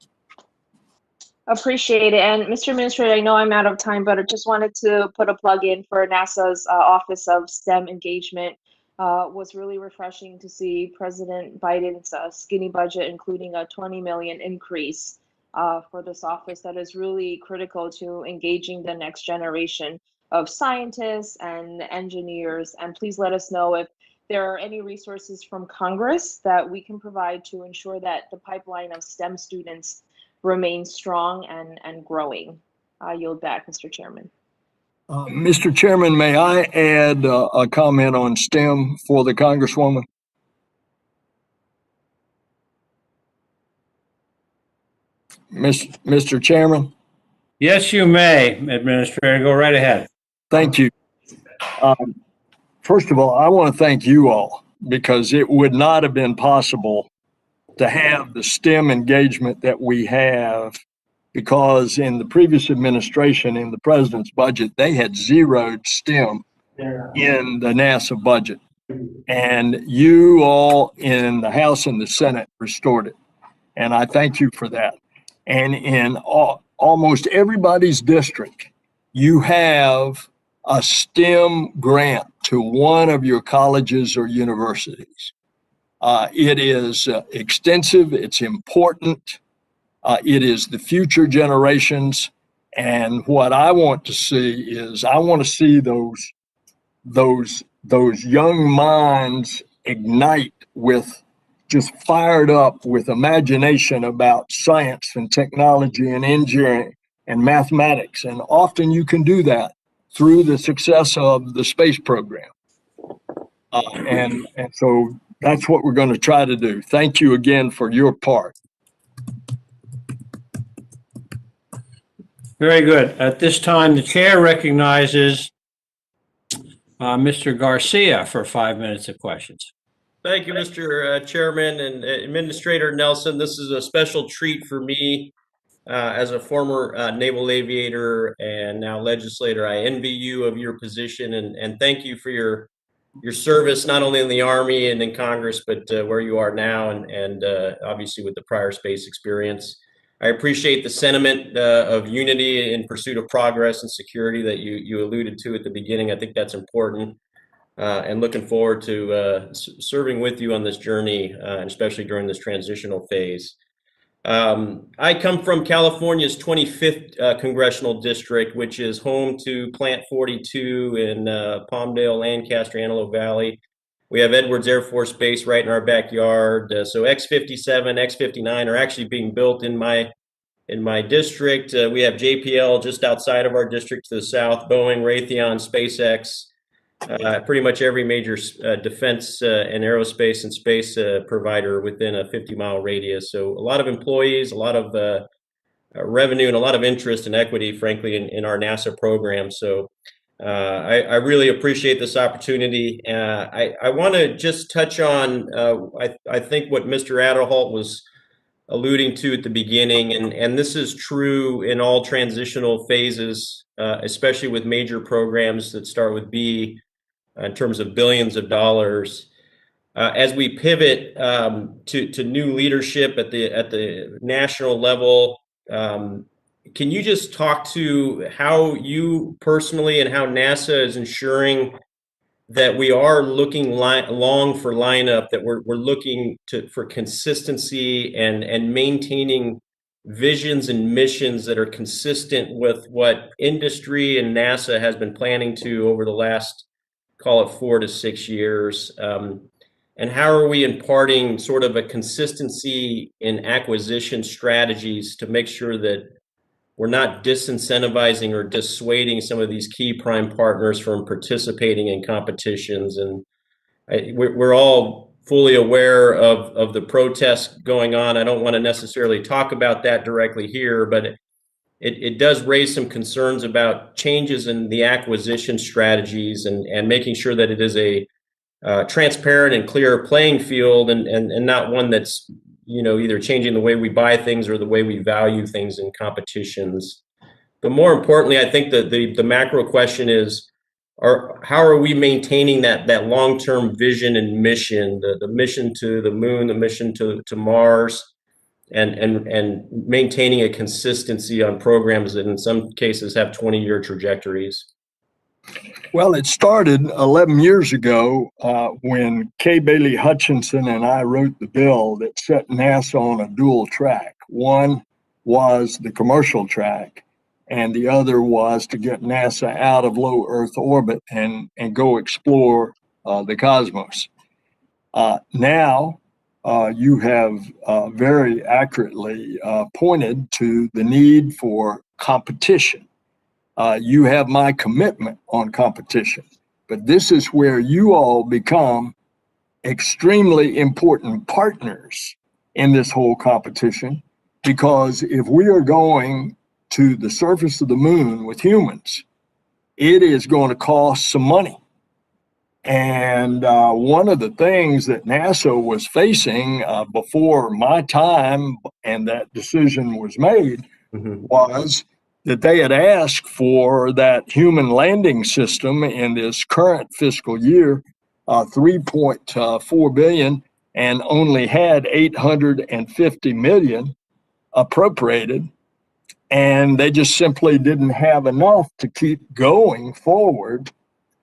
Appreciate it. And Mr. Administrator, I know I'm out of time, but I just wanted to put a plug in for NASA's Office of STEM Engagement. Was really refreshing to see President Biden's skinny budget, including a $20 million increase for this office that is really critical to engaging the next generation of scientists and engineers. And please let us know if there are any resources from Congress that we can provide to ensure that the pipeline of STEM students remains strong and growing. I yield back, Mr. Chairman. Mr. Chairman, may I add a comment on STEM for the Congresswoman? Mr. Chairman? Yes, you may, Administrator. Go right ahead. Thank you. First of all, I want to thank you all because it would not have been possible to have the STEM engagement that we have, because in the previous administration, in the president's budget, they had zeroed STEM in the NASA budget. And you all in the House and the Senate restored it. And I thank you for that. And in almost everybody's district, you have a STEM grant to one of your colleges or universities. It is extensive, it's important, it is the future generations. And what I want to see is I want to see those young minds ignite with just fired up with imagination about science and technology and engineering and mathematics. And often you can do that through the success of the space program. And so that's what we're going to try to do. Thank you again for your part. Very good. At this time, the chair recognizes Mr. Garcia for 5 minutes of questions. Thank you, Mr. Chairman and Administrator Nelson. This is a special treat for me as a former naval aviator and now legislator. I envy you of your position and thank you for your service, not only in the Army and in Congress, but where you are now and obviously with the prior space experience. I appreciate the sentiment of unity in pursuit of progress and security that you alluded to at the beginning. I think that's important. And looking forward to serving with you on this journey, especially during this transitional phase. I come from California's 25th congressional district, which is home to Plant 42 in Palmdale, Lancaster, Antelope Valley. We have Edwards Air Force Base right in our backyard. So X-57, X-59 are actually being built in my district. We have JPL just outside of our district to the south, Boeing, Raytheon, SpaceX. Pretty much every major defense and aerospace and space provider within a 50-mile radius. So a lot of employees, a lot of revenue, and a lot of interest and equity, frankly, in our NASA program. So I really appreciate this opportunity. I want to just touch on, I think, what Mr. Adderholt was alluding to at the beginning, and this is true in all transitional phases, especially with major programs that start with B, in terms of billions of dollars. As we pivot to new leadership at the national level, can you just talk to how you personally and how NASA is ensuring that we are looking long for lineup, that we're looking for consistency and maintaining visions and missions that are consistent with what industry and NASA has been planning to over the last, call it 4 to 6 years, and how are we imparting sort of a consistency in acquisition strategies to make sure that we're not disincentivizing or dissuading some of these key prime partners from participating in competitions. And we're all fully aware of the protests going on. I don't want to necessarily talk about that directly here, but it does raise some concerns about changes in the acquisition strategies and making sure that it is a transparent and clear playing field and not one that's, either changing the way we buy things or the way we value things in competitions. But more importantly, I think that the macro question is, how are we maintaining that long-term vision and mission, the mission to the moon, the mission to Mars, and maintaining a consistency on programs that in some cases have 20-year trajectories? Well, it started 11 years ago when Kay Bailey Hutchinson and I wrote the bill that set NASA on a dual track. One was the commercial track, and the other was to get NASA out of low Earth orbit and go explore the cosmos. Now, you have very accurately pointed to the need for competition. You have my commitment on competition, but this is where you all become extremely important partners in this whole competition, because if we are going to the surface of the moon with humans, it is going to cost some money. And one of the things that NASA was facing before my time and that decision was made was that they had asked for that human landing system in this current fiscal year 3.4 billion and only had 850 million appropriated, and they just simply didn't have enough to keep going forward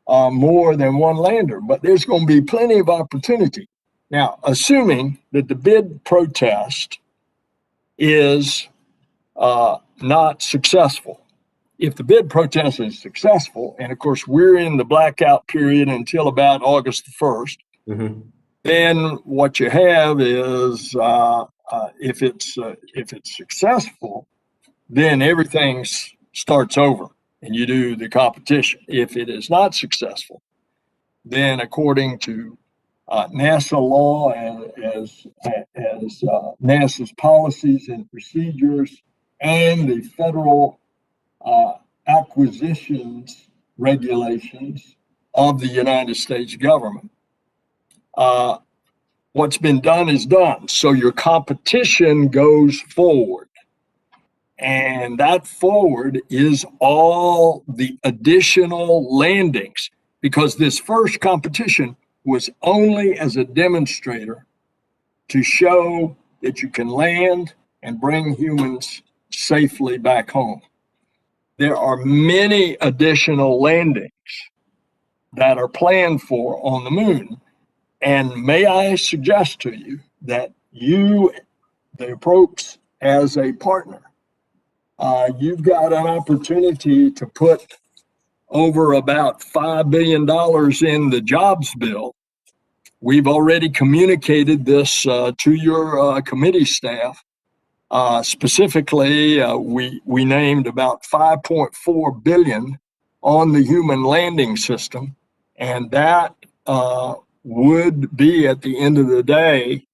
more than one lander. But there's going to be plenty of opportunity. Now, assuming that the bid protest is not successful. If the bid protest is successful, and of course we're in the blackout period until about August the 1st, then what you have is if it's successful, then everything starts over and you do the competition. If it is not successful, then according to NASA law and as NASA's policies and procedures and the federal acquisitions regulations of the United States government, what's been done is done. So your competition goes forward. And that forward is all the additional landings, because this first competition was only as a demonstrator to show that you can land and bring humans safely back home. There are many additional landings that are planned for on the moon. And may I suggest to you that you, the folks, as a partner, you've got an opportunity to put over about $5 billion in the jobs bill. We've already communicated this to your committee staff. Specifically, we named about 5.4 billion on the human landing system, and that would be, at the end of the day,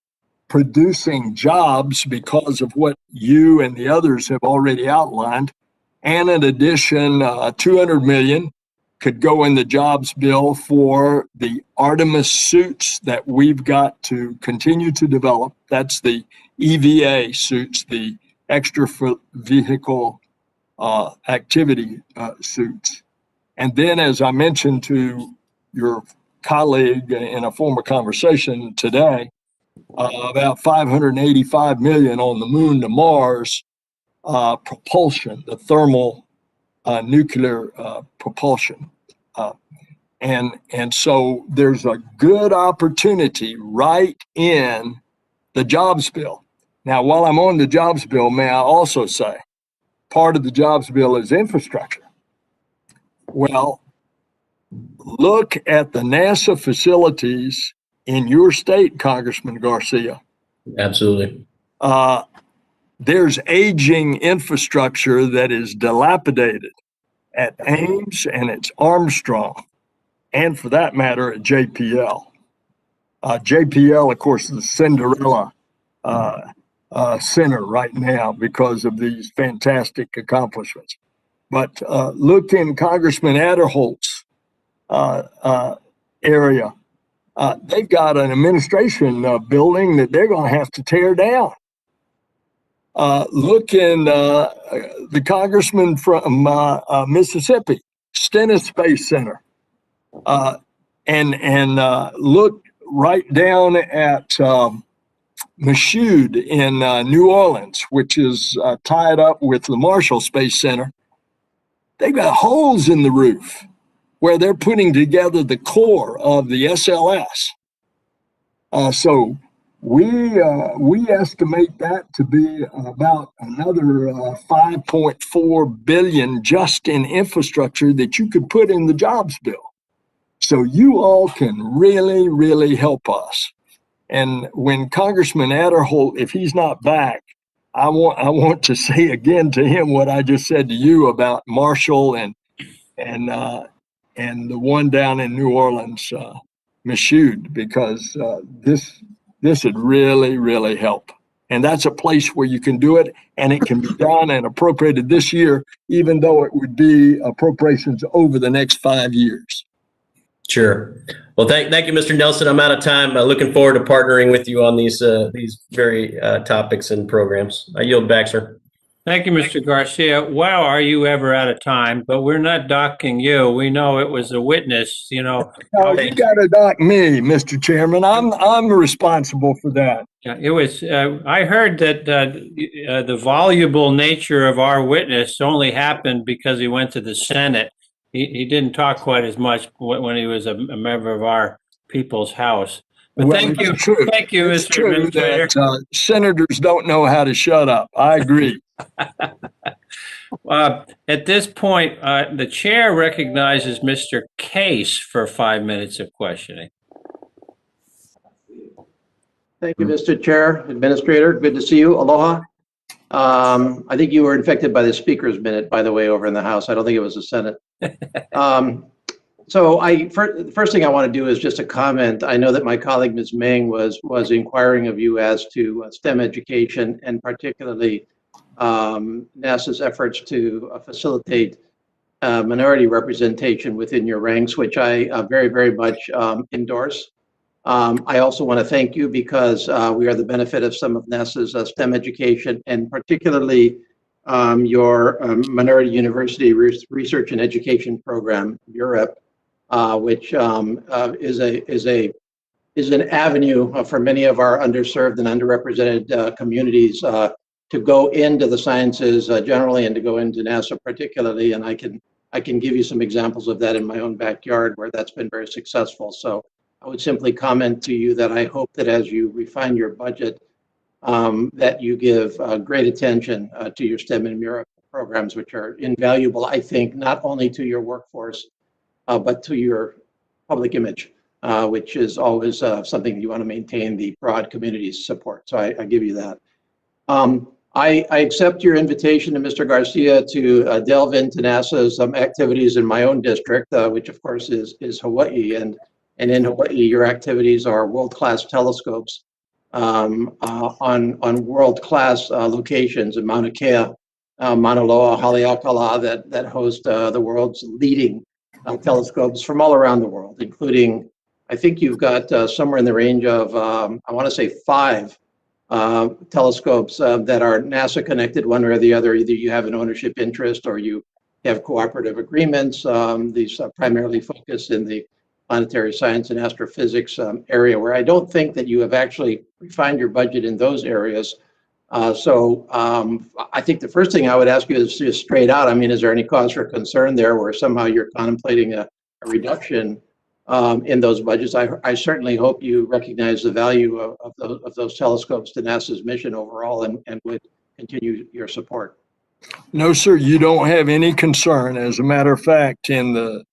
producing jobs because of what you and the others have already outlined. And in addition, 200 million could go in the jobs bill for the Artemis suits that we've got to continue to develop. That's the EVA suits, the extra vehicle activity suits. And then, as I mentioned to your colleague in a former conversation today, about 585 million on the moon to Mars propulsion, the thermal nuclear propulsion. And so there's a good opportunity right in the jobs bill. Now, while I'm on the jobs bill, may I also say part of the jobs bill is infrastructure. Well, look at the NASA facilities in your state, Congressman Garcia. Absolutely. There's aging infrastructure that is dilapidated at Ames and at Armstrong, and for that matter, at JPL. JPL, of course, is the Cinderella center right now because of these fantastic accomplishments. But look in Congressman Adderholt's area. They've got an administration building that they're going to have to tear down. Look in the congressman from Mississippi, Stennis Space Center, and look right down at Michoud in New Orleans, which is tied up with the Marshall Space Center. They've got holes in the roof where they're putting together the core of the SLS. So we estimate that to be about another 5.4 billion just in infrastructure that you could put in the jobs bill. So you all can really, really help us. And when Congressman Adderholt, if he's not back, I want to say again to him what I just said to you about Marshall and the one down in New Orleans, Michoud, because this would really, really help. And that's a place where you can do it, and it can be done and appropriated this year, even though it would be appropriations over the next 5 years. Sure. Well, thank you, Mr. Nelson. I'm out of time. Looking forward to partnering with you on these very topics and programs. I yield back, sir. Thank you, Mr. Garcia. Wow, are you ever out of time? But we're not docking you. We know it was a witness, No, you got to dock me, Mr. Chairman. I'm responsible for that. Yeah, it was, I heard that the voluble nature of our witness only happened because he went to the Senate. He didn't talk quite as much when he was a member of our people's house. But Well, thank you. it's true. Thank you, It's Mr. true Administrator. that senators don't know how to shut up. I agree. At this point, the chair recognizes Mr. Case for 5 minutes of questioning. Thank you, Mr. Chair, Administrator. Good to see you. Aloha. I think you were infected by the speaker's minute, by the way, over in the House. I don't think it was the Senate. So the first thing I want to do is just a comment. I know that my colleague, Ms. Meng, was inquiring of you as to STEM education and particularly NASA's efforts to facilitate minority representation within your ranks, which I very, very much endorse. I also want to thank you because we are the benefit of some of NASA's STEM education and particularly your Minority University Research and Education Program, Europe, which is an avenue for many of our underserved and underrepresented communities to go into the sciences generally and to go into NASA particularly. And I can give you some examples of that in my own backyard where that's been very successful. So I would simply comment to you that I hope that as you refine your budget, that you give great attention to your STEM and Europe programs, which are invaluable, I think, not only to your workforce, but to your public image, which is always something you want to maintain the broad community's support. So I give you that. I accept your invitation to Mr. Garcia to delve into NASA's activities in my own district, which of course is Hawaii. And in Hawaii, your activities are world-class telescopes on world-class locations in Mauna Kea, Mauna Loa, Haleakala, that host the world's leading telescopes from all around the world, including, I think you've got somewhere in the range of, I want to say 5 telescopes that are NASA connected one way or the other. Either you have an ownership interest or you have cooperative agreements. These primarily focus in the planetary science and astrophysics area, where I don't think that you have actually refined your budget in those areas. So I think the first thing I would ask you is just straight out, I mean, is there any cause for concern there where somehow you're contemplating a reduction in those budgets? I certainly hope you recognize the value of those telescopes to NASA's mission overall and would continue your support. No, sir, you don't have any concern. As a matter of fact, in the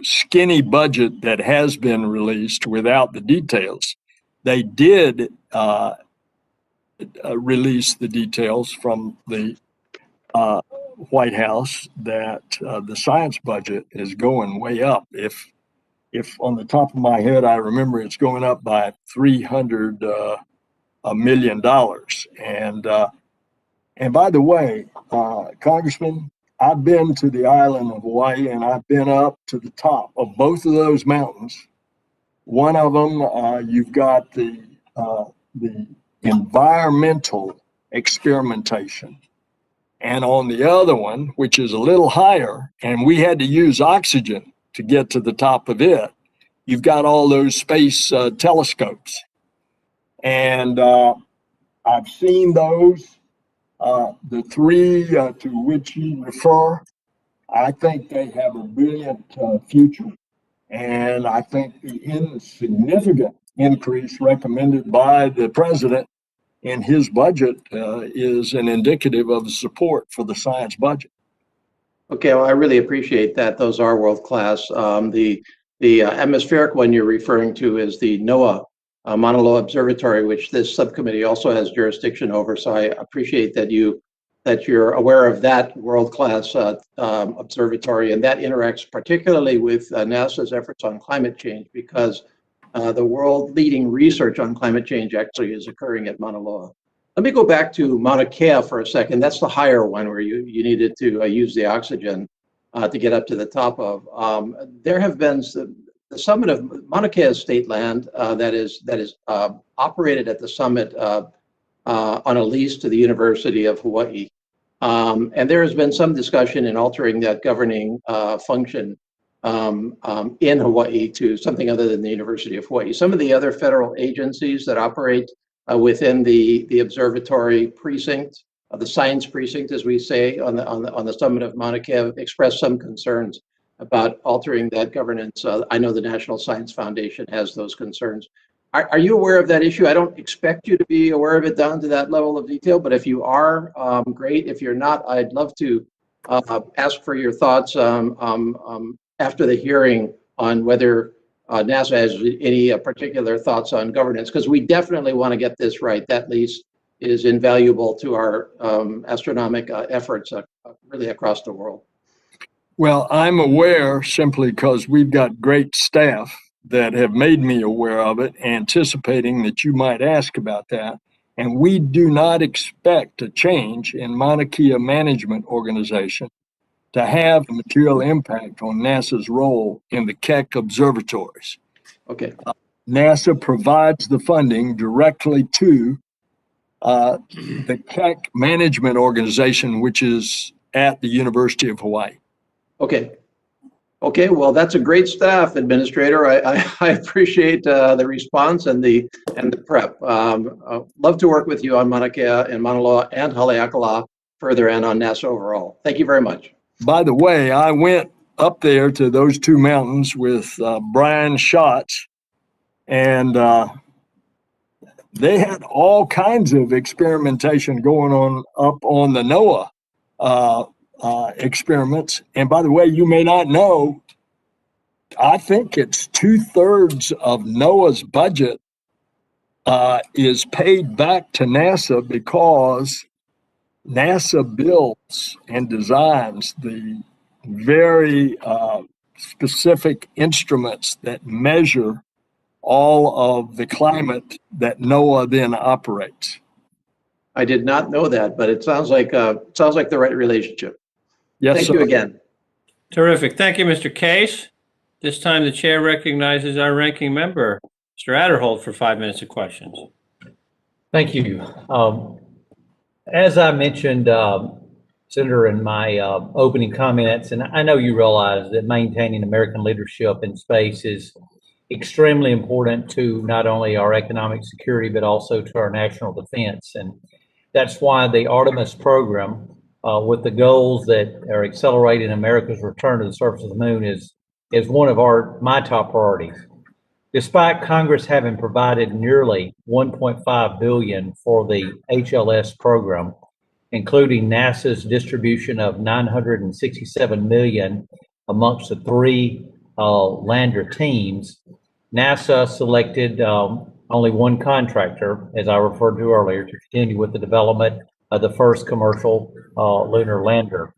skinny budget that has been released without the details, they did release the details from the White House that the science budget is going way up. If on the top of my head, I remember it's going up by $300 million. And by the way, Congressman, I've been to the island of Hawaii and I've been up to the top of both of those mountains. One of them, you've got the environmental experimentation. And on the other one, which is a little higher, and we had to use oxygen to get to the top of it, you've got all those space telescopes. And I've seen those. The 3 to which you refer, I think they have a brilliant future. And I think the insignificant increase recommended by the president in his budget is an indicative of support for the science budget. Okay, well, I really appreciate that. Those are world-class. The atmospheric one you're referring to is the NOAA Mauna Loa Observatory, which this subcommittee also has jurisdiction over. So I appreciate that you're aware of that world-class observatory, and that interacts particularly with NASA's efforts on climate change, because the world-leading research on climate change actually is occurring at Mauna Loa. Let me go back to Mauna Kea for a second. That's the higher one where you needed to use the oxygen to get up to the top of. There have been the summit of Mauna Kea is state land that is operated at the summit on a lease to the University of Hawaii. And there has been some discussion in altering that governing function in Hawaii to something other than the University of Hawaii. Some of the other federal agencies that operate within the observatory precinct, the science precinct, as we say, on the summit of Mauna Kea, have expressed some concerns about altering that governance. I know the National Science Foundation has those concerns. Are you aware of that issue? I don't expect you to be aware of it down to that level of detail, but if you are, great. If you're not, I'd love to ask for your thoughts after the hearing on whether NASA has any particular thoughts on governance, because we definitely want to get this right. That lease is invaluable to our astronomic efforts really across the world. Well, I'm aware simply because we've got great staff that have made me aware of it, anticipating that you might ask about that. And we do not expect a change in Mauna Kea management organization to have a material impact on NASA's role in the Keck observatories. Okay. NASA provides the funding directly to the Keck management organization, which is at the University of Hawaii. Okay. Okay, well, that's a great staff, Administrator. I appreciate the response and the prep. Love to work with you on Mauna Kea and Mauna Loa and Haleakala further and on NASA overall. Thank you very much. By the way, I went up there to those two mountains with Brian Schatz, and they had all kinds of experimentation going on up on the NOAA experiments. And by the way, you may not know, I think it's 2/3 of NOAA's budget is paid back to NASA because NASA builds and designs the very specific instruments that measure all of the climate that NOAA then operates. I did not know that, but it sounds like the right relationship. Yes, Thank sir. you again. Terrific. Thank you, Mr. Case. This time the chair recognizes our ranking member, Mr. Adderhold, for 5 minutes of questions. Thank you. As I mentioned, Senator, in my opening comments, and I know you realize that maintaining American leadership in space is extremely important to not only our economic security, but also to our national defense. And that's why the Artemis program, with the goals that are accelerating America's return to the surface of the moon, is one of my top priorities. Despite Congress having provided nearly $1.5 billion for the HLS program, including NASA's distribution of $967 million amongst the 3 lander teams, NASA selected only one contractor, as I referred to earlier, to continue with the development of the first commercial lunar lander.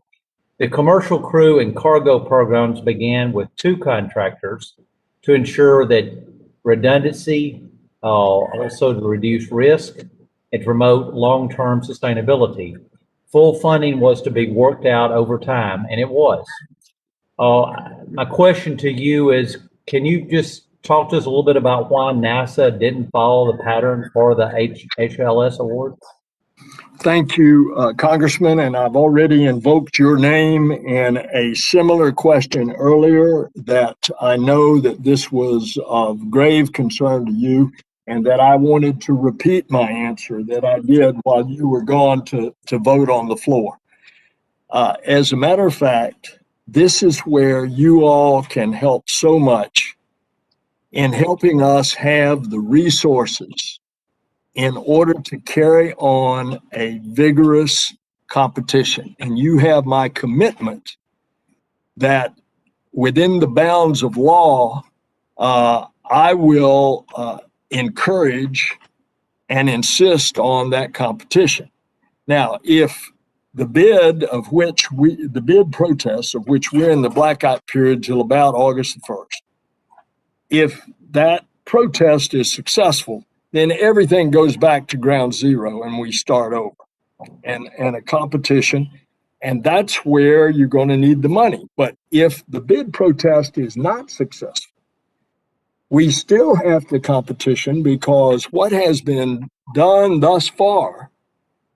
The commercial crew and cargo programs began with 2 contractors to ensure that redundancy, also to reduce risk and to promote long-term sustainability. Full funding was to be worked out over time, and it was. My question to you is, can you just talk to us a little bit about why NASA didn't follow the pattern for the HLS award? Thank you, Congressman, and I've already invoked your name in a similar question earlier, that I know that this was of grave concern to you and that I wanted to repeat my answer that I did while you were gone to vote on the floor. As a matter of fact, this is where you all can help so much in helping us have the resources in order to carry on a vigorous competition. And you have my commitment that within the bounds of law, I will encourage and insist on that competition. Now, if the bid protests of which we're in the blackout period till about August the 1st, if that protest is successful, then everything goes back to ground zero and we start over and a competition. And that's where you're going to need the money. But if the bid protest is not successful, we still have the competition, because what has been done thus far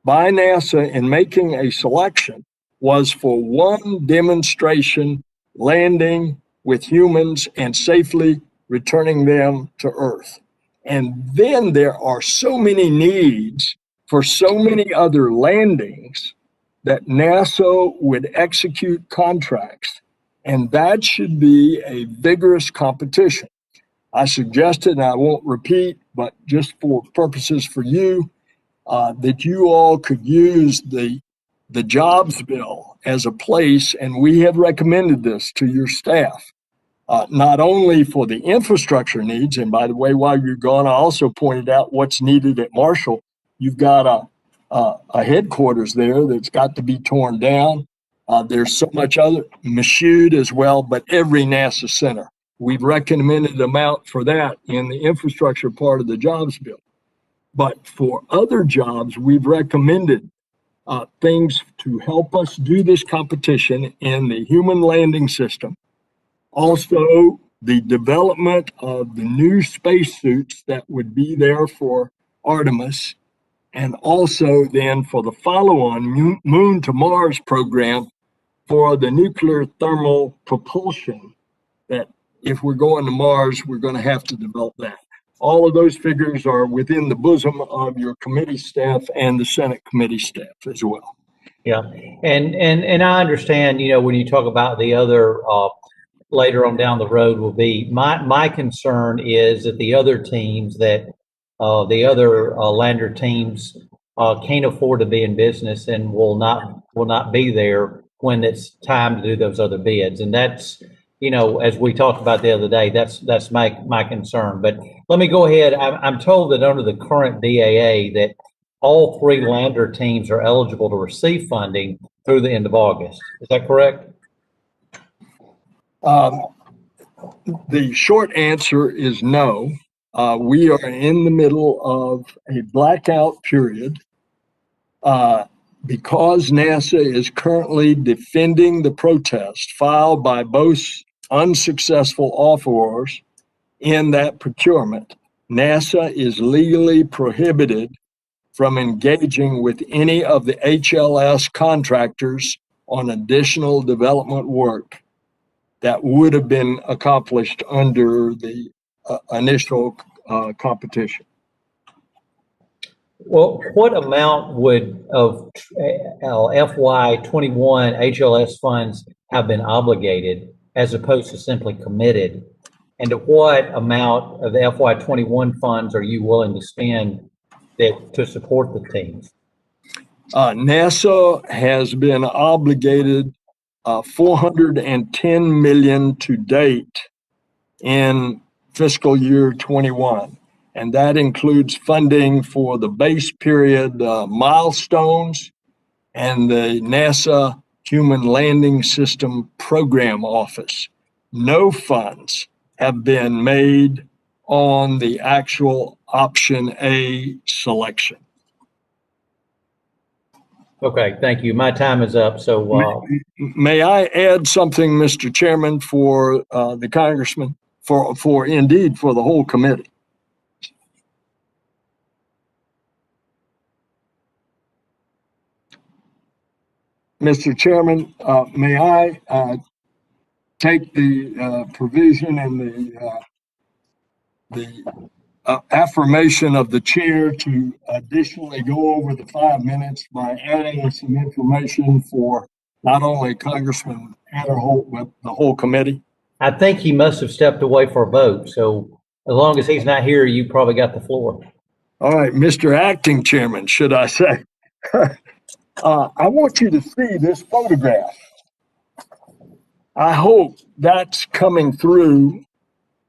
by NASA in making a selection was for one demonstration landing with humans and safely returning them to Earth. And then there are so many needs for so many other landings that NASA would execute contracts, and that should be a vigorous competition. I suggested, and I won't repeat, but just for purposes for you, that you all could use the jobs bill as a place, and we have recommended this to your staff, not only for the infrastructure needs, and by the way, while you're gone, I also pointed out what's needed at Marshall. You've got a headquarters there that's got to be torn down. There's so much other, Michoud as well, but every NASA center. We've recommended an amount for that in the infrastructure part of the jobs bill. But for other jobs, we've recommended things to help us do this competition in the human landing system. Also, the development of the new spacesuits that would be there for Artemis, and also then for the follow-on Moon to Mars program for the nuclear thermal propulsion, that if we're going to Mars, we're going to have to develop that. All of those figures are within the bosom of your committee staff and the Senate committee staff as well. Yeah, and I understand, when you talk about the other later on down the road will be, my concern is that the other teams the other lander teams can't afford to be in business and will not be there when it's time to do those other bids. And that's, as we talked about the other day, that's my concern. But let me go ahead. I'm told that under the current DAA that all three lander teams are eligible to receive funding through the end of August. Is that correct? The short answer is no. We are in the middle of a blackout period because NASA is currently defending the protest filed by both unsuccessful offerors in that procurement. NASA is legally prohibited from engaging with any of the HLS contractors on additional development work that would have been accomplished under the initial competition. Well, what amount of FY21 HLS funds have been obligated as opposed to simply committed? And to what amount of the FY21 funds are you willing to spend to support the teams? NASA has been obligated $410 million to date in fiscal year 21. And that includes funding for the base period milestones and the NASA Human Landing System Program Office. No funds have been made on the actual option A selection. Okay, thank you. My time is up. So may I add something, Mr. Chairman, for the congressman, for indeed for the whole committee? Mr. Chairman, may I take the provision and the affirmation of the chair to additionally go over the 5 minutes by adding some information for not only Congressman Adderholt, but the whole committee? I think he must have stepped away for a vote. So as long as he's not here, you probably got the floor. All right, Mr. Acting Chairman, should I say? I want you to see this photograph. I hope that's coming through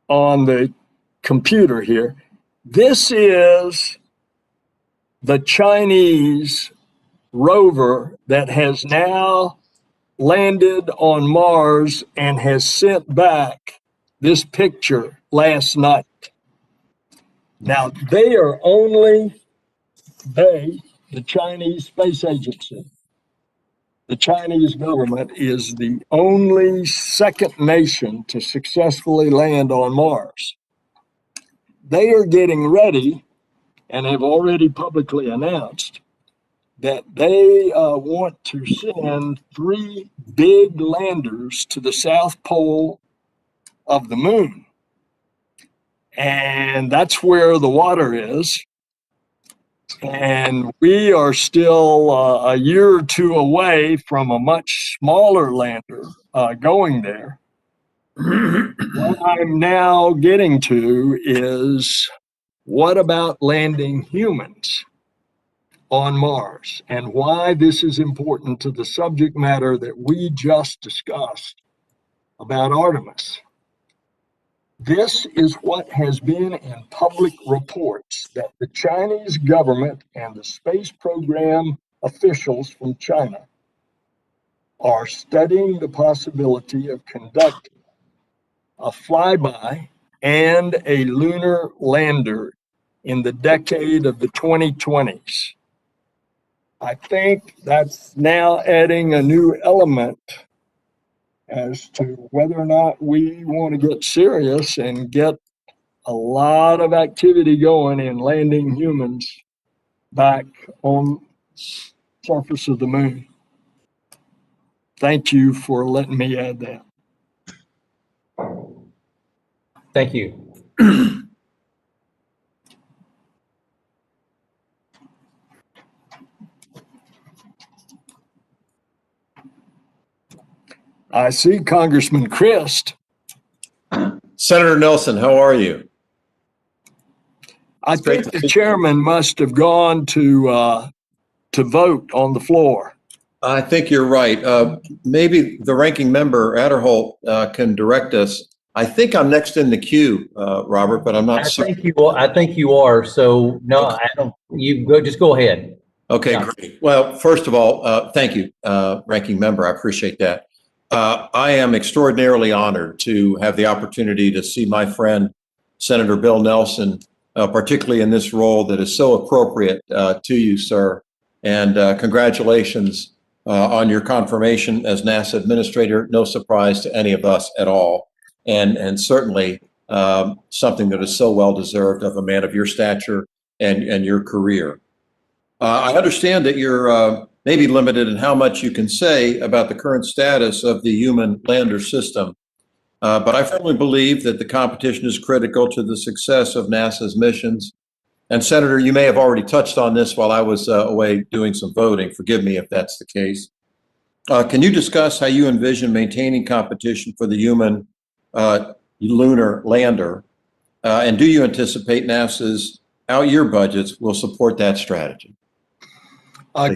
on the computer here. This is the Chinese rover that has now landed on Mars and has sent back this picture last night. Now, the Chinese Space Agency, the Chinese government is the only second nation to successfully land on Mars. They are getting ready and have already publicly announced that they want to send 3 big landers to the South Pole of the moon. And that's where the water is. And we are still a year or two away from a much smaller lander going there. What I'm now getting to is, what about landing humans on Mars, and why this is important to the subject matter that we just discussed about Artemis. This is what has been in public reports, that the Chinese government and the space program officials from China are studying the possibility of conducting a flyby and a lunar lander in the decade of the 2020s. I think that's now adding a new element as to whether or not we want to get serious and get a lot of activity going in landing humans back on the surface of the moon. Thank you for letting me add that. Thank you. I see Congressman Christ. Senator Nelson, how are you? I think the chairman must have gone to vote on the floor. I think you're right. Maybe the ranking member, Adderholt, can direct us. I think I'm next in the queue, Robert, but I'm not certain. I think you are. So no, Okay. I don't. You go. Just go ahead. Okay, Yeah. great. Well, first of all, thank you, ranking member. I appreciate that. I am extraordinarily honored to have the opportunity to see my friend, Senator Bill Nelson, particularly in this role that is so appropriate to you, sir. And congratulations on your confirmation as NASA Administrator. No surprise to any of us at all. And certainly something that is so well deserved of a man of your stature and your career. I understand that you're maybe limited in how much you can say about the current status of the human lander system. But I firmly believe that the competition is critical to the success of NASA's missions. And Senator, you may have already touched on this while I was away doing some voting. Forgive me if that's the case. Can you discuss how you envision maintaining competition for the human lunar lander? And do you anticipate NASA's out-year budgets will support that strategy?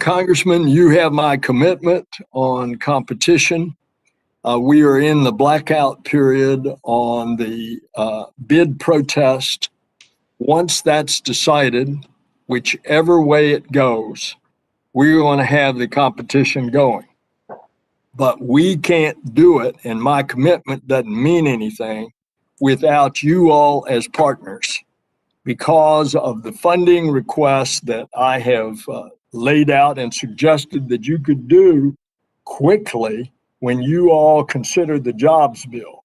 Congressman, you have my commitment on competition. We are in the blackout period on the bid protest. Once that's decided, whichever way it goes, we're going to have the competition going. But we can't do it, and my commitment doesn't mean anything without you all as partners, because of the funding requests that I have laid out and suggested that you could do quickly when you all consider the jobs bill.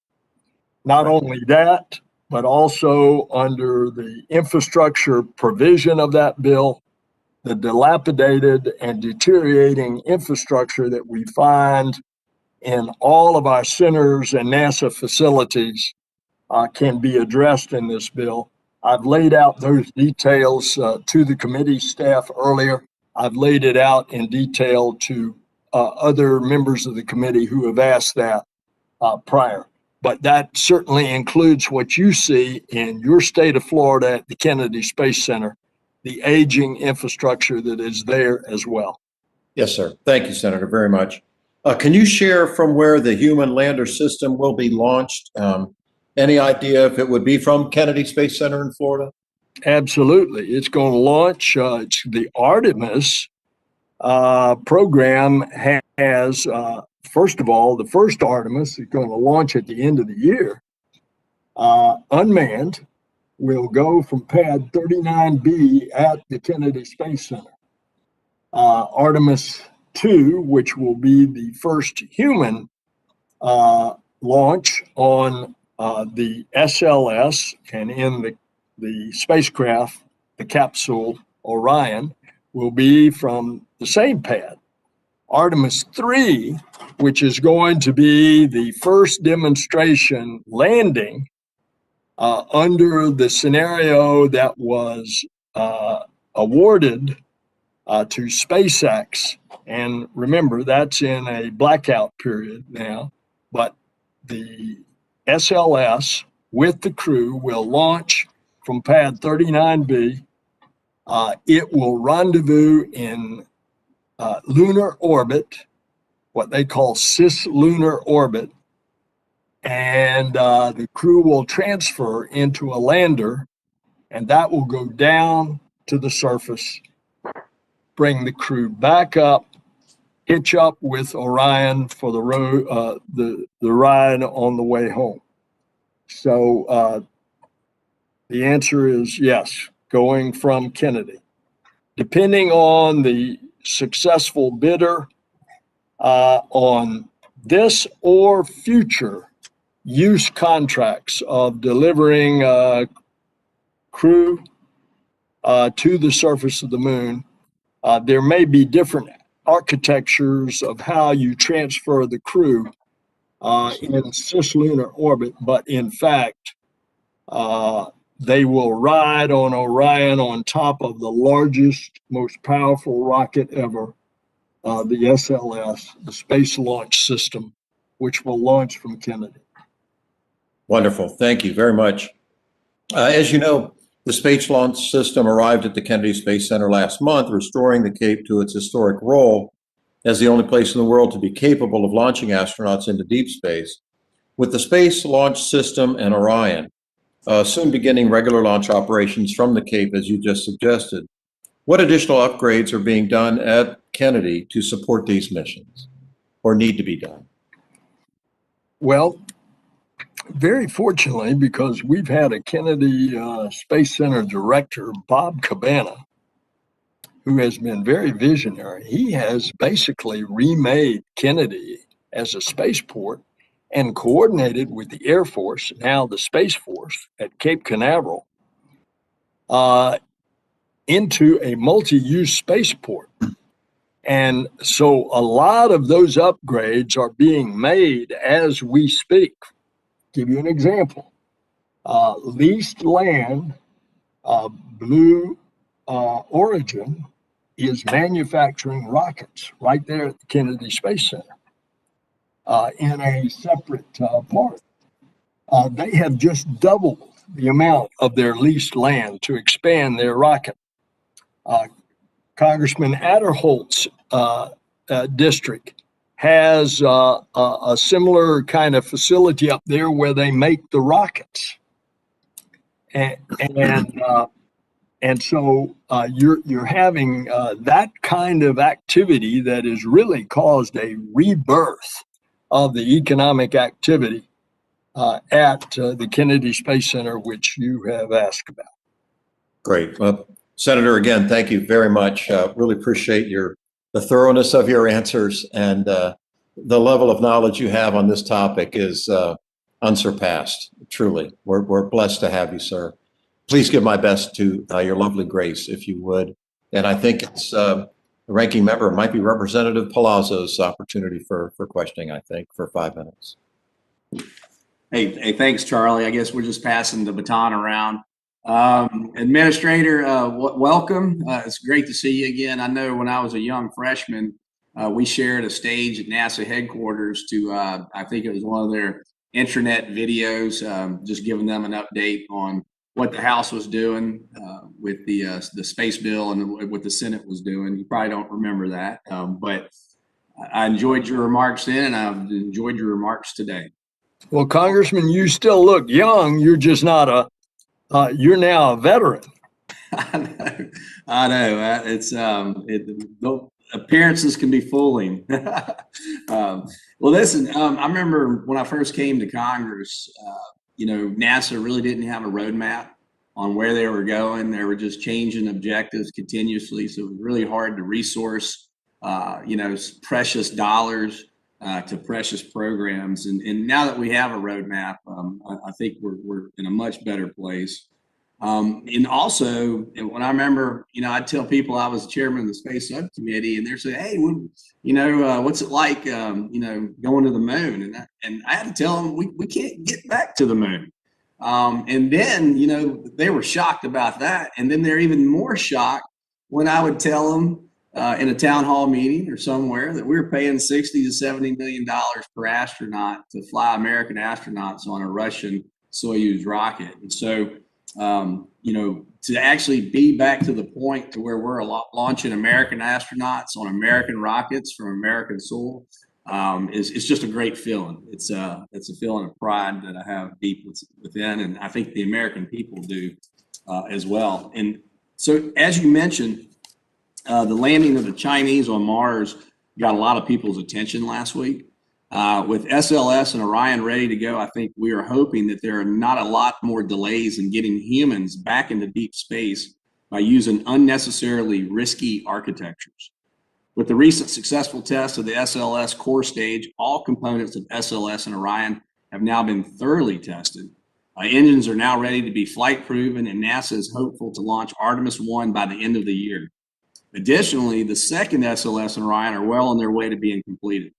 Not only that, but also under the infrastructure provision of that bill, the dilapidated and deteriorating infrastructure that we find in all of our centers and NASA facilities can be addressed in this bill. I've laid out those details to the committee staff earlier. I've laid it out in detail to other members of the committee who have asked that prior. But that certainly includes what you see in your state of Florida at the Kennedy Space Center, the aging infrastructure that is there as well. Yes, sir. Thank you, Senator, very much. Can you share from where the human lander system will be launched? Any idea if it would be from Kennedy Space Center in Florida? Absolutely. It's going to launch. It's the Artemis program has, first of all, the first Artemis is going to launch at the end of the year. Unmanned will go from pad 39B at the Kennedy Space Center. Artemis 2, which will be the first human launch on the SLS and in the spacecraft, the capsule Orion, will be from the same pad. Artemis 3, which is going to be the first demonstration landing under the scenario that was awarded to SpaceX. And remember, that's in a blackout period now, but the SLS with the crew will launch from pad 39B. It will rendezvous in lunar orbit, what they call cislunar orbit, and the crew will transfer into a lander, and that will go down to the surface, bring the crew back up, hitch up with Orion for the ride on the way home. So the answer is yes, going from Kennedy. Depending on the successful bidder on this or future use contracts of delivering crew to the surface of the moon, there may be different architectures of how you transfer the crew in cislunar orbit, but in fact, they will ride on Orion on top of the largest, most powerful rocket ever, the SLS, the Space Launch System, which will launch from Kennedy. Wonderful. Thank you very much. As you know, the Space Launch System arrived at the Kennedy Space Center last month, restoring the Cape to its historic role as the only place in the world to be capable of launching astronauts into deep space. With the Space Launch System and Orion, soon beginning regular launch operations from the Cape, as you just suggested, what additional upgrades are being done at Kennedy to support these missions or need to be done? Well, very fortunately, because we've had a Kennedy Space Center director, Bob Cabana, who has been very visionary. He has basically remade Kennedy as a spaceport and coordinated with the Air Force, now the Space Force at Cape Canaveral, into a multi-use spaceport. And so a lot of those upgrades are being made as we speak. Give you an example. Leased land, Blue Origin is manufacturing rockets right there at the Kennedy Space Center in a separate part. They have just doubled the amount of their leased land to expand their rocket. Congressman Adderholt's district has a similar kind of facility up there where they make the rockets. And so you're having that kind of activity that has really caused a rebirth of the economic activity at the Kennedy Space Center, which you have asked about. Great. Well, Senator, again, thank you very much. Really appreciate the thoroughness of your answers, and the level of knowledge you have on this topic is unsurpassed. Truly, we're blessed to have you, sir. Please give my best to your lovely Grace, if you would. And I think it's the ranking member, it might be Representative Palazzo's opportunity for questioning, I think, for 5 minutes. Hey, thanks, Charlie. I guess we're just passing the baton around. Administrator, welcome. It's great to see you again. I know when I was a young freshman, we shared a stage at NASA headquarters to, I think it was one of their intranet videos, just giving them an update on what the House was doing with the space bill and what the Senate was doing. You probably don't remember that, but I enjoyed your remarks then, and I've enjoyed your remarks today. Well, Congressman, you still look young. You're just not you're now a veteran. I know. The appearances can be fooling. Well, listen, I remember when I first came to Congress, NASA really didn't have a roadmap on where they were going. They were just changing objectives continuously. So it was really hard to resource, precious dollars to precious programs. And now that we have a roadmap, I think we're in a much better place. And also, when I remember, I'd tell people I was chairman of the space subcommittee, and they're saying, "Hey, what's it like, going to the moon?" And I had to tell them we can't get back to the moon. And then, they were shocked about that, and then they're even more shocked when I would tell them in a town hall meeting or somewhere that we were paying $60 to $70 million per astronaut to fly American astronauts on a Russian Soyuz rocket. And so, to actually be back to the point to where we're launching American astronauts on American rockets from American soil, it's just a great feeling. It's a feeling of pride that I have deep within, and I think the American people do as well. And so, as you mentioned, the landing of the Chinese on Mars got a lot of people's attention last week. With SLS and Orion ready to go, I think we are hoping that there are not a lot more delays in getting humans back into deep space by using unnecessarily risky architectures. With the recent successful test of the SLS core stage, all components of SLS and Orion have now been thoroughly tested. Engines are now ready to be flight proven, and NASA is hopeful to launch Artemis 1 by the end of the year. Additionally, the second SLS and Orion are well on their way to being completed.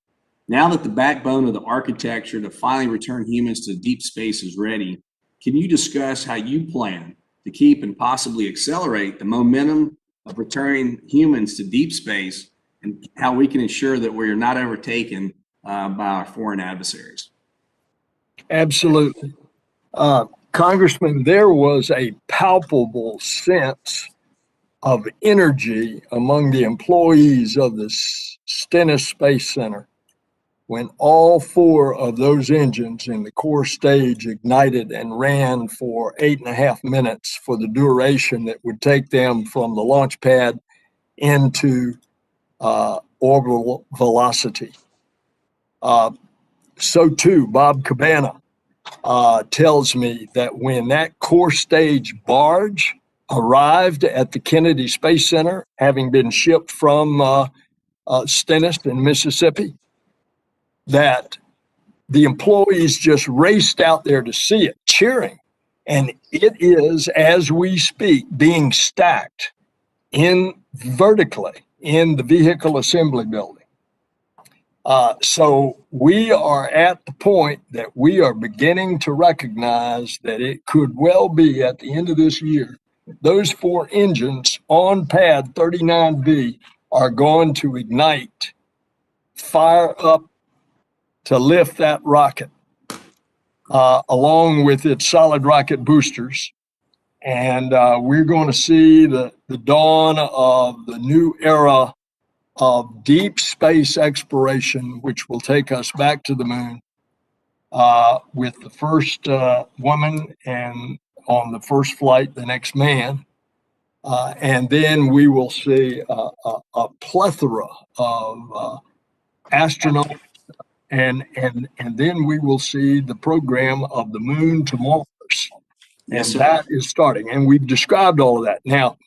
Now that the backbone of the architecture to finally return humans to deep space is ready, can you discuss how you plan to keep and possibly accelerate the momentum of returning humans to deep space, and how we can ensure that we are not overtaken by our foreign adversaries? Absolutely. Congressman, there was a palpable sense of energy among the employees of the Stennis Space Center when all four of those engines in the core stage ignited and ran for 8.5 minutes for the duration that would take them from the launch pad into orbital velocity. So too, Bob Cabana tells me that when that core stage barge arrived at the Kennedy Space Center, having been shipped from Stennis in Mississippi, that the employees just raced out there to see it, cheering. And it is, as we speak, being stacked vertically in the vehicle assembly building. So we are at the point that we are beginning to recognize that it could well be at the end of this year, those four engines on pad 39B are going to ignite, fire up to lift that rocket, along with its solid rocket boosters. And we're going to see the dawn of the new era of deep space exploration, which will take us back to the moon, with the first woman and on the first flight, the next man. And then we will see a plethora of astronauts, and then we will see the program of the moon to Mars. Yes, and sir. That is starting. And we've described all of that. Now,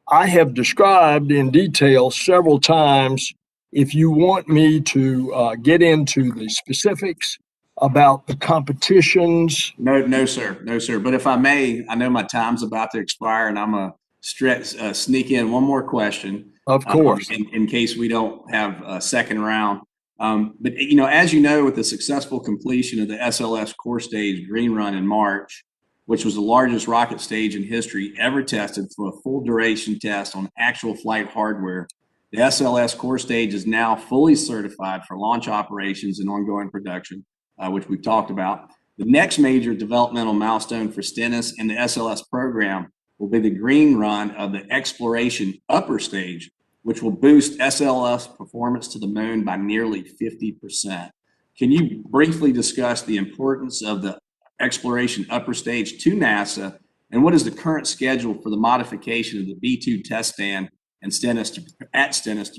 I have described in detail several times. If you want me to get into the specifics about the competitions. No, sir. But if I may, I know my time's about to expire, and I'm going to sneak in one more question. Of course. In case we don't have a second round. But, as you know, with the successful completion of the SLS core stage green run in March, which was the largest rocket stage in history ever tested for a full duration test on actual flight hardware, the SLS core stage is now fully certified for launch operations and ongoing production, which we've talked about. The next major developmental milestone for Stennis and the SLS program will be the green run of the exploration upper stage, which will boost SLS performance to the moon by nearly 50%. Can you briefly discuss the importance of the exploration upper stage to NASA, and what is the current schedule for the modification of the B2 test stand and Stennis to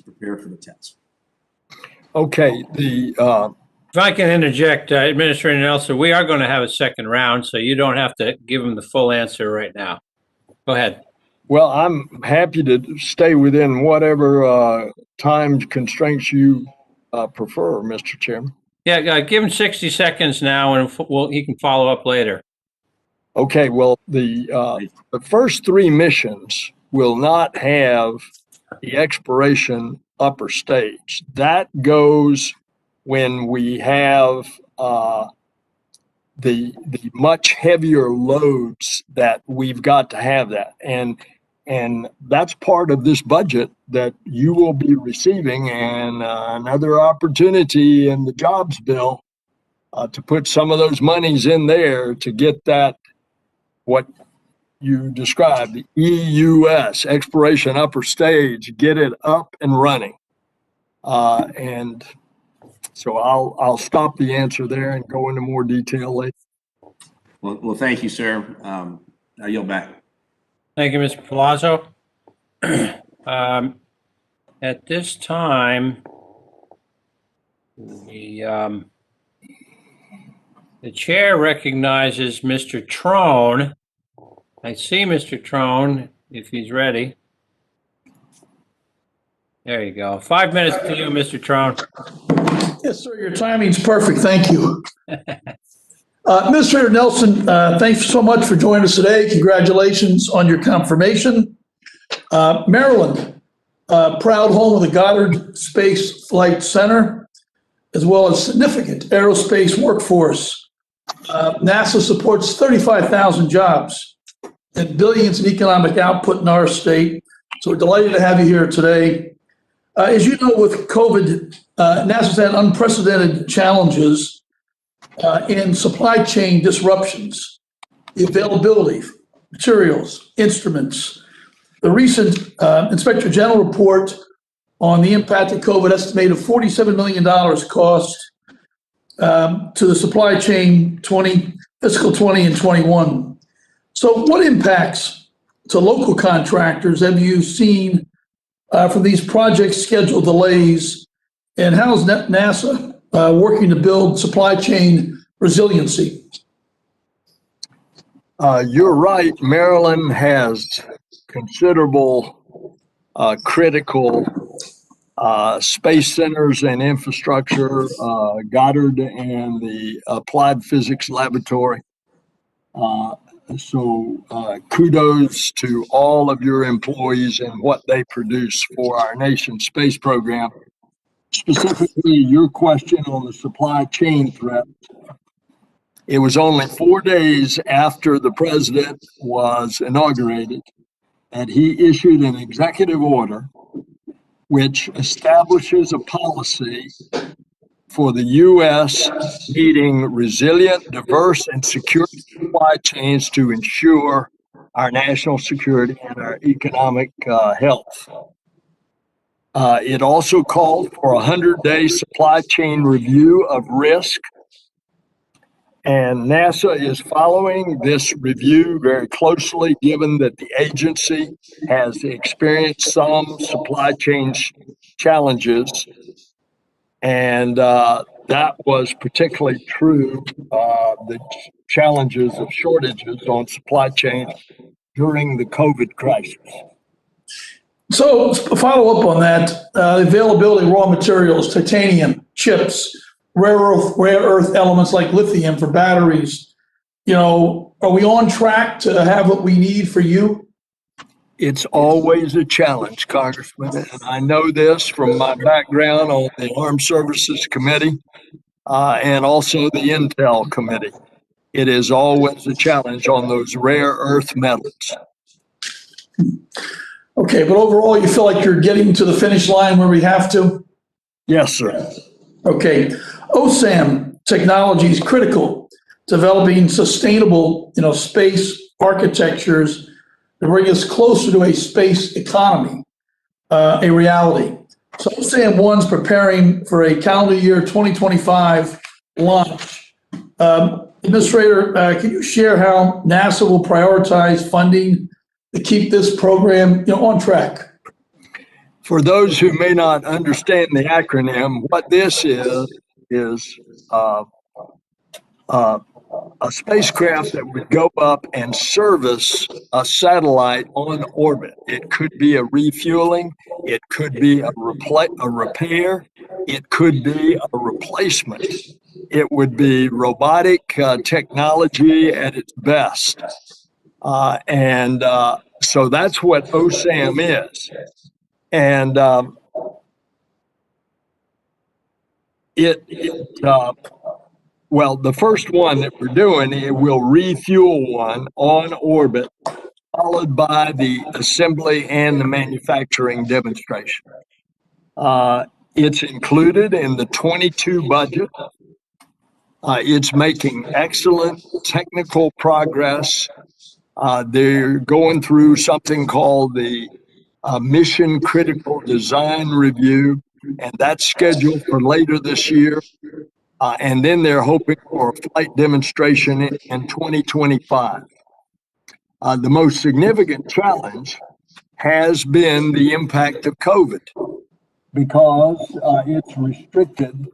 prepare for the test? Okay, If I can interject, Administrator Nelson, we are going to have a second round, so you don't have to give them the full answer right now. Go ahead. well, I'm happy to stay within whatever time constraints you prefer, Mr. Chairman. Yeah, give him 60 seconds now, and he can follow up later. Okay, well, the first three missions will not have the exploration upper stage. That goes when we have the much heavier loads that we've got to have that. And that's part of this budget that you will be receiving, and another opportunity in the jobs bill to put some of those monies in there to get that, what you described, the EUS, exploration upper stage, get it up and running. And so I'll stop the answer there and go into more detail later. Well, thank you, sir. I yield back. Thank you, Mr. Palazzo. At this time, the chair recognizes Mr. Trone. I see Mr. Trone, if he's ready. There you go. 5 minutes to you, Mr. Trone. Yes, sir. Your timing's perfect. Thank you. Administrator Nelson, thanks so much for joining us today. Congratulations on your confirmation. Maryland, proud home of the Goddard Space Flight Center, as well as significant aerospace workforce. NASA supports 35,000 jobs and billions in economic output in our state. So we're delighted to have you here today. As you know, with COVID, NASA's had unprecedented challenges in supply chain disruptions, the availability, materials, instruments. The recent Inspector General report on the impact of COVID estimated $47 million cost to the supply chain fiscal 20 and 21. So what impacts to local contractors have you seen from these project schedule delays, and how is NASA working to build supply chain resiliency? You're right. Maryland has considerable critical space centers and infrastructure, Goddard and the Applied Physics Laboratory. So kudos to all of your employees and what they produce for our nation's space program. Specifically, your question on the supply chain threat. It was only 4 days after the president was inaugurated that he issued an executive order which establishes a policy for the U.S. needing resilient, diverse, and secure supply chains to ensure our national security and our economic health. It also called for a 100-day supply chain review of risk. And NASA is following this review very closely, given that the agency has experienced some supply chain challenges. And that was particularly true, the challenges of shortages on supply chain during the COVID crisis. So follow up on that, availability of raw materials, titanium, chips, rare earth elements like lithium for batteries. You know, are we on track to have what we need for you? It's always a challenge, Congressman, and I know this from my background on the Armed Services Committee and also the Intel Committee. It is always a challenge on those rare earth metals. Okay, but overall, you feel like you're getting to the finish line where we have to? Yes, sir. Okay. OSAM technology is critical, developing sustainable, space architectures to bring us closer to a space economy, a reality. So OSAM 1's preparing for a calendar year 2025 launch. Administrator, can you share how NASA will prioritize funding to keep this program, on track? For those who may not understand the acronym, what this is a spacecraft that would go up and service a satellite on orbit. It could be a refueling, it could be a repair, it could be a replacement. It would be robotic technology at its best. So that's what OSAM is. And well, the first one that we're doing, it will refuel one on orbit, followed by the assembly and the manufacturing demonstration. It's included in the 22 budget. It's making excellent technical progress. They're going through something called the Mission Critical Design Review, and that's scheduled for later this year. And then they're hoping for a flight demonstration in 2025. The most significant challenge has been the impact of COVID, because it's restricted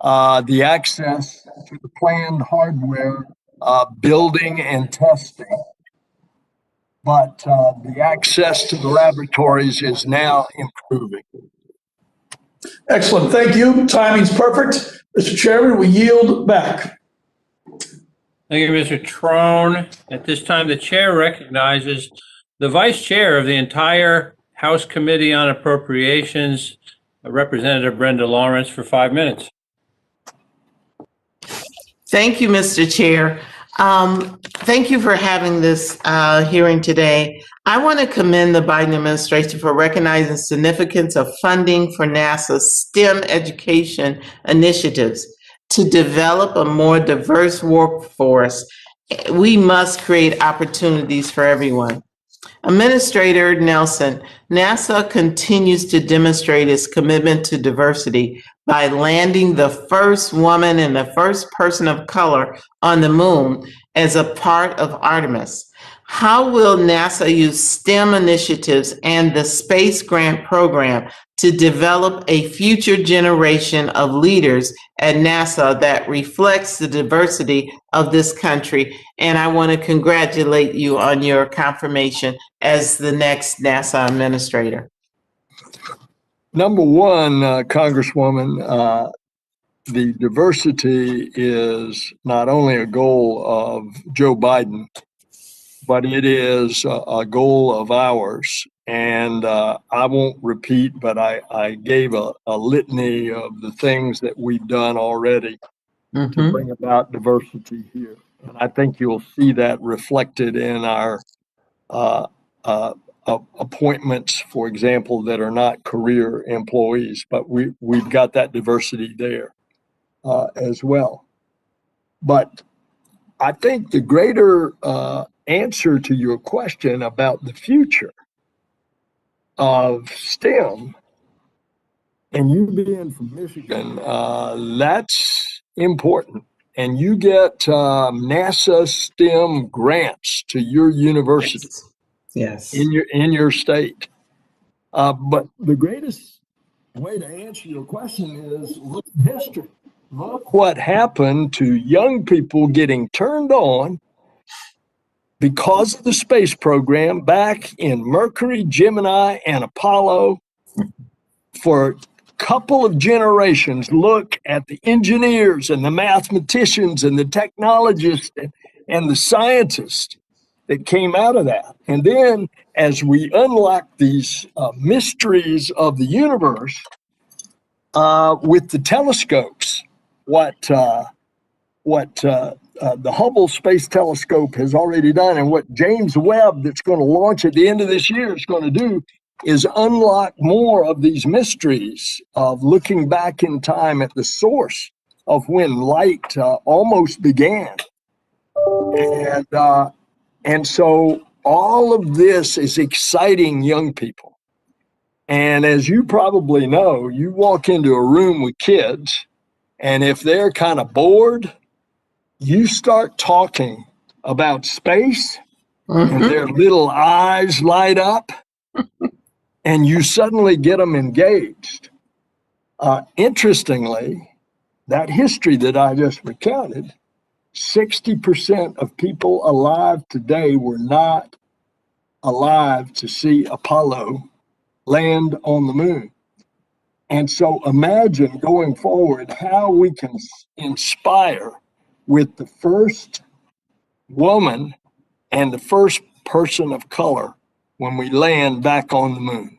the access to the planned hardware building and testing. But the access to the laboratories is now improving. Excellent. Thank you. Timing's perfect. Mr. Chairman, we yield back. Thank you, Mr. Trone. At this time, the chair recognizes the vice chair of the entire House Committee on Appropriations, Representative Brenda Lawrence, for 5 minutes. Thank you, Mr. Chair. Thank you for having this hearing today. I want to commend the Biden administration for recognizing the significance of funding for NASA's STEM education initiatives. To develop a more diverse workforce, we must create opportunities for everyone. Administrator Nelson, NASA continues to demonstrate its commitment to diversity by landing the first woman and the first person of color on the moon as a part of Artemis. How will NASA use STEM initiatives and the Space Grant Program to develop a future generation of leaders at NASA that reflects the diversity of this country? And I want to congratulate you on your confirmation as the next NASA administrator. Number one, Congresswoman, the diversity is not only a goal of Joe Biden, but it is a goal of ours. And I won't repeat, but I gave a litany of the things that we've done already to bring about diversity here. And I think you'll see that reflected in our appointments, for example, that are not career employees, but we've got that diversity there as well. But I think the greater answer to your question about the future of STEM, and you being from Michigan, that's important. And you get NASA STEM grants to your university. Yes. In your state. But the greatest way to answer your question is look at history. Look what happened to young people getting turned on because of the space program back in Mercury, Gemini, and Apollo. For a couple of generations, look at the engineers and the mathematicians and the technologists and the scientists that came out of that. And then as we unlock these mysteries of the universe with the telescopes, what the Hubble Space Telescope has already done, and what James Webb, that's going to launch at the end of this year, is going to do, is unlock more of these mysteries of looking back in time at the source of when light almost began. And so all of this is exciting young people. And as you probably know, you walk into a room with kids, and if they're kind of bored, you start talking about space, and their little eyes light up, and you suddenly get them engaged. Interestingly, that history that I just recounted 60% of people alive today were not alive to see Apollo land on the moon. And so imagine going forward how we can inspire with the first woman and the first person of color when we land back on the moon.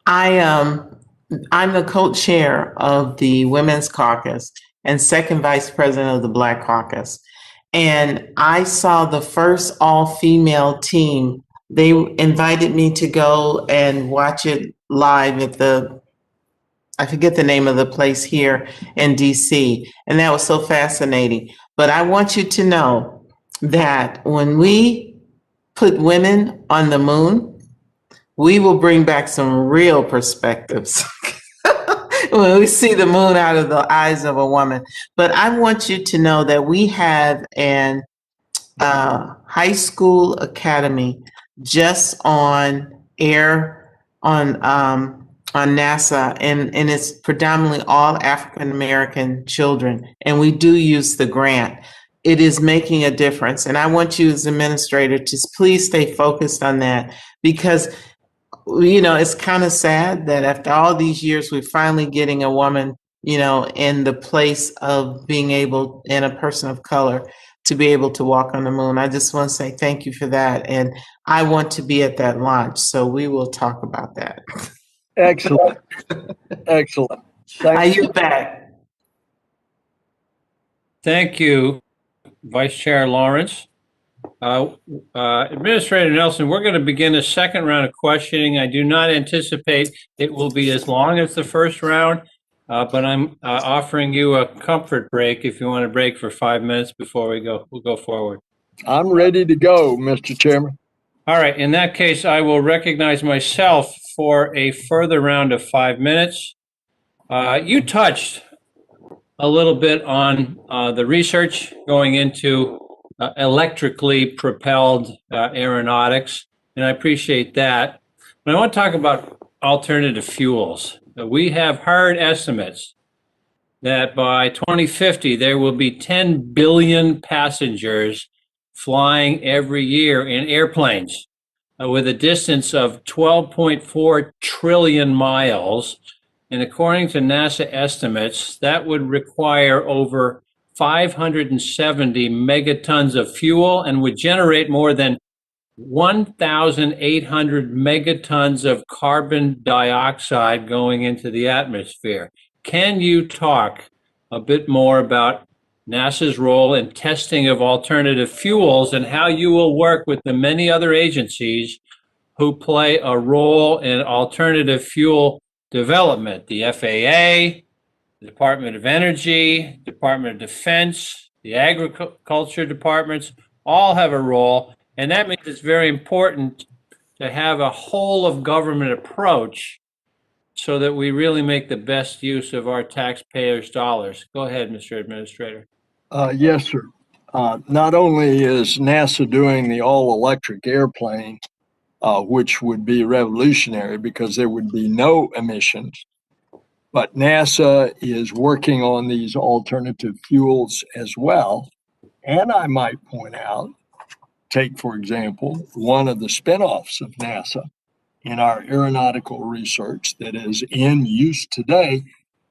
I'm the co-chair of the Women's Caucus and second vice president of the Black Caucus. And I saw the first all-female team. They invited me to go and watch it live at I forget the name of the place here in DC. And that was so fascinating. But I want you to know that when we put women on the moon, we will bring back some real perspectives when we see the moon out of the eyes of a woman. But I want you to know that we have an high school academy just on NASA, and it's predominantly all African American children, and we do use the grant. It is making a difference, and I want you as administrator to please stay focused on that, because it's kind of sad that after all these years, we're finally getting a woman, in the place of being able, and a person of color, to be able to walk on the moon. I just want to say thank you for that, and I want to be at that launch, so we will talk about that. Excellent. Excellent. Are you back? Thank you, Vice Chair Lawrence. Administrator Nelson, we're going to begin a second round of questioning. I do not anticipate it will be as long as the first round, but I'm offering you a comfort break if you want to break for 5 minutes before we'll go forward. I'm ready to go, Mr. Chairman. All right. In that case, I will recognize myself for a further round of 5 minutes. You touched a little bit on the research going into electrically propelled aeronautics, and I appreciate that. But I want to talk about alternative fuels. We have hard estimates that by 2050, there will be 10 billion passengers flying every year in airplanes with a distance of 12.4 trillion miles. And according to NASA estimates, that would require over 570 megatons of fuel and would generate more than 1,800 megatons of carbon dioxide going into the atmosphere. Can you talk a bit more about NASA's role in testing of alternative fuels and how you will work with the many other agencies who play a role in alternative fuel development? The FAA, the Department of Energy, Department of Defense, the agriculture departments all have a role. And that means it's very important to have a whole of government approach so that we really make the best use of our taxpayers' dollars. Go ahead, Mr. Administrator. Yes, sir. Not only is NASA doing the all-electric airplane, which would be revolutionary because there would be no emissions, but NASA is working on these alternative fuels as well. And I might point out, take, for example, one of the spinoffs of NASA in our aeronautical research that is in use today.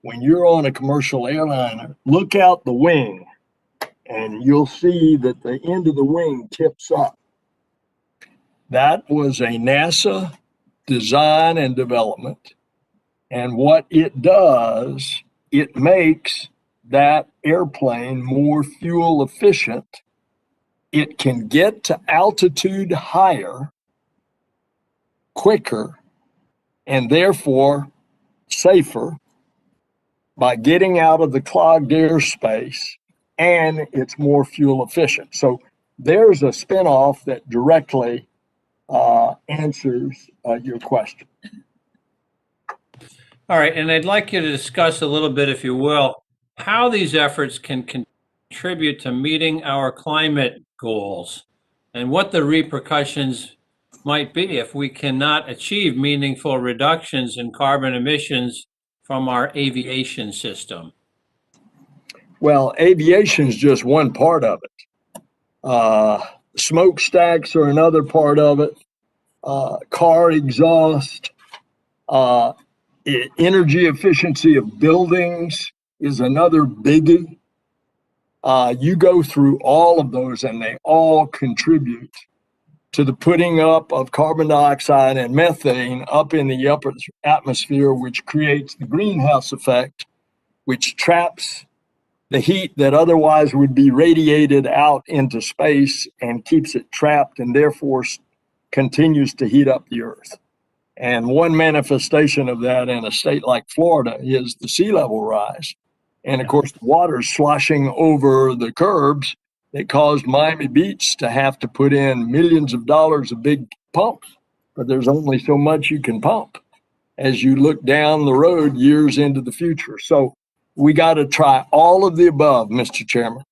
When you're on a commercial airliner, look out the wing and you'll see that the end of the wing tips up. That was a NASA design and development. And what it does, it makes that airplane more fuel efficient. It can get to altitude higher, quicker, and therefore safer by getting out of the clogged airspace, and it's more fuel efficient. So there's a spinoff that directly answers your question. All right, and I'd like you to discuss a little bit, if you will, how these efforts can contribute to meeting our climate goals and what the repercussions might be if we cannot achieve meaningful reductions in carbon emissions from our aviation system. Well, aviation is just one part of it. Smokestacks are another part of it. Car exhaust, energy efficiency of buildings is another biggie. You go through all of those and they all contribute to the putting up of carbon dioxide and methane up in the upper atmosphere, which creates the greenhouse effect, which traps the heat that otherwise would be radiated out into space and keeps it trapped and therefore continues to heat up the earth. And one manifestation of that in a state like Florida is the sea level rise. And of course, the water's sloshing over the curbs that caused Miami Beach to have to put in millions of dollars of big pumps. But there's only so much you can pump as you look down the road years into the future. So we got to try all of the above, Mr. Chairman.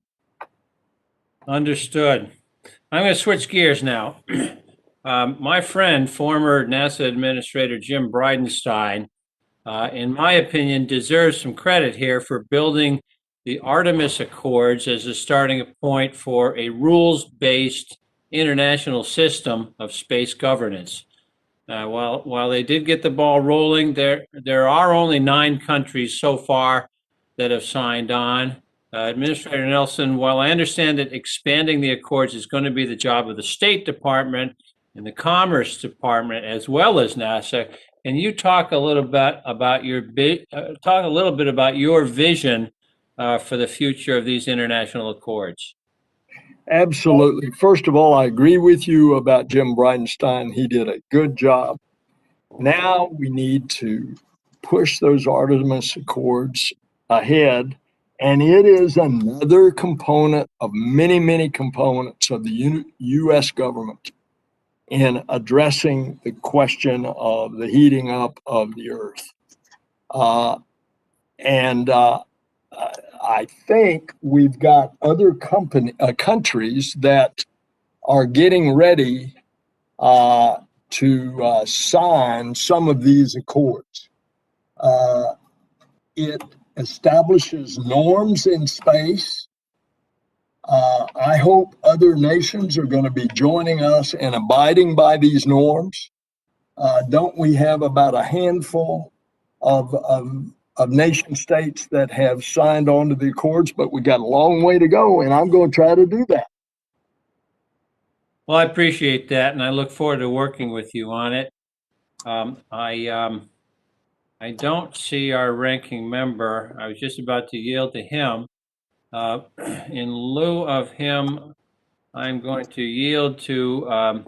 Understood. I'm going to switch gears now. My friend, former NASA Administrator Jim Bridenstine, in my opinion, deserves some credit here for building the Artemis Accords as a starting point for a rules-based international system of space governance. While they did get the ball rolling, there are only 9 countries so far that have signed on. Administrator Nelson, while I understand that expanding the Accords is going to be the job of the State Department and the Commerce Department as well as NASA, can you talk a little bit about your vision for the future of these international accords? Absolutely. First of all, I agree with you about Jim Bridenstine. He did a good job. Now we need to push those Artemis Accords ahead, and it is another component of many, many components of the U.S. government in addressing the question of the heating up of the earth. I think we've got other countries that are getting ready to sign some of these accords. It establishes norms in space. I hope other nations are going to be joining us and abiding by these norms. Don't we have about a handful of nation states that have signed on to the accords, but we got a long way to go, and I'm going to try to do that. Well, I appreciate that, and I look forward to working with you on it. I don't see our ranking member. I was just about to yield to him. In lieu of him, I'm going to yield to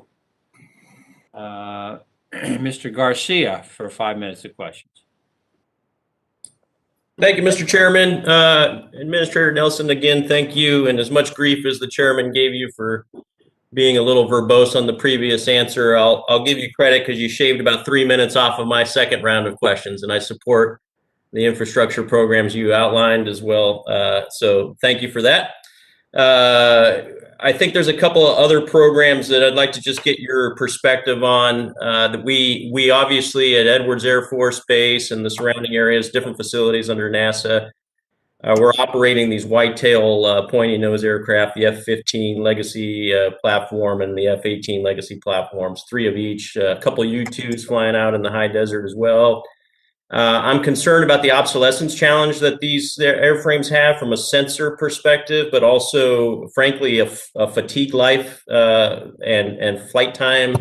Mr. Garcia for 5 minutes of questions. Thank you, Mr. Chairman. Administrator Nelson, again, thank you. And as much grief as the chairman gave you for being a little verbose on the previous answer, I'll give you credit because you shaved about 3 minutes off of my second round of questions, and I support the infrastructure programs you outlined as well. So thank you for that. I think there's a couple of other programs that I'd like to just get your perspective on. That we obviously at Edwards Air Force Base and the surrounding areas, different facilities under NASA, we're operating these whitetail pointy nose aircraft, the F-15 legacy platform and the F-18 legacy platforms, 3 of each, a couple of U-2s flying out in the high desert as well. I'm concerned about the obsolescence challenge that these airframes have from a sensor perspective, but also, frankly, a fatigue life and flight time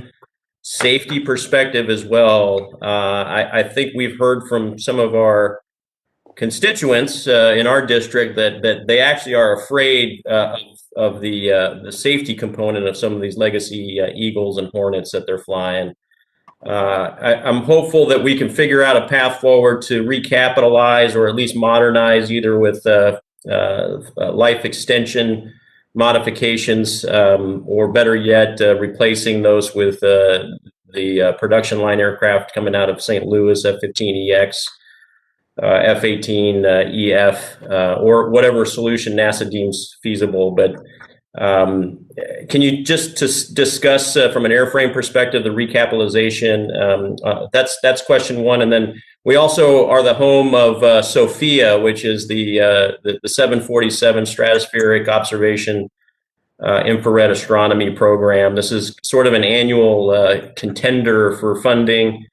safety perspective as well. I think we've heard from some of our constituents in our district that they actually are afraid of the safety component of some of these legacy Eagles and Hornets that they're flying. I'm hopeful that we can figure out a path forward to recapitalize or at least modernize, either with life extension modifications or better yet, replacing those with the production line aircraft coming out of St. Louis, F-15EX, F-18EF, or whatever solution NASA deems feasible. But can you just discuss from an airframe perspective the recapitalization? That's question one. And then We also are the home of SOFIA, which is the 747 Stratospheric Observation Infrared Astronomy Program. This is sort of an annual contender for funding.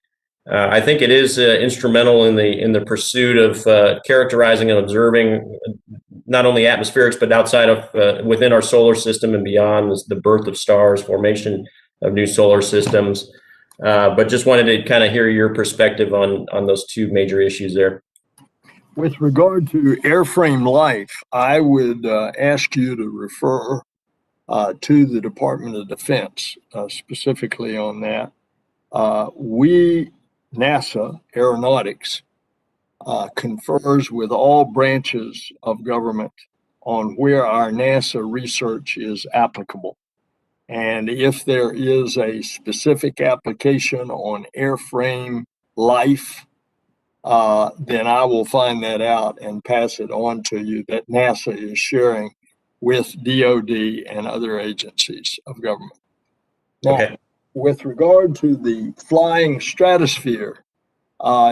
I think it is instrumental in the pursuit of characterizing and observing not only atmospherics, but outside of within our solar system and beyond, the birth of stars, formation of new solar systems. But just wanted to kind of hear your perspective on those two major issues there. With regard to airframe life, I would ask you to refer to the Department of Defense, specifically on that. NASA Aeronautics confers with all branches of government on where our NASA research is applicable. And if there is a specific application on airframe life, then I will find that out and pass it on to you that NASA is sharing with DOD and other agencies of government. Now, Okay. with regard to the flying stratosphere,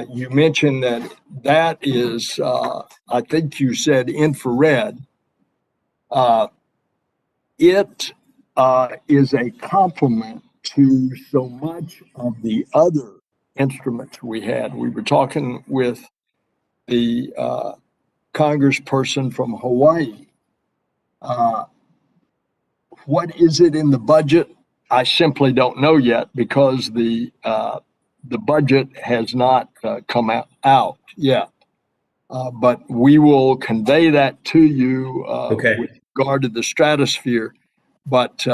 you mentioned that is, I think you said infrared. It is a complement to so much of the other instruments we had. We were talking with the congressperson from Hawaii. What is it in the budget? I simply don't know yet because the budget has not come out yet. But we will convey that to you Okay. with regard to the stratosphere. But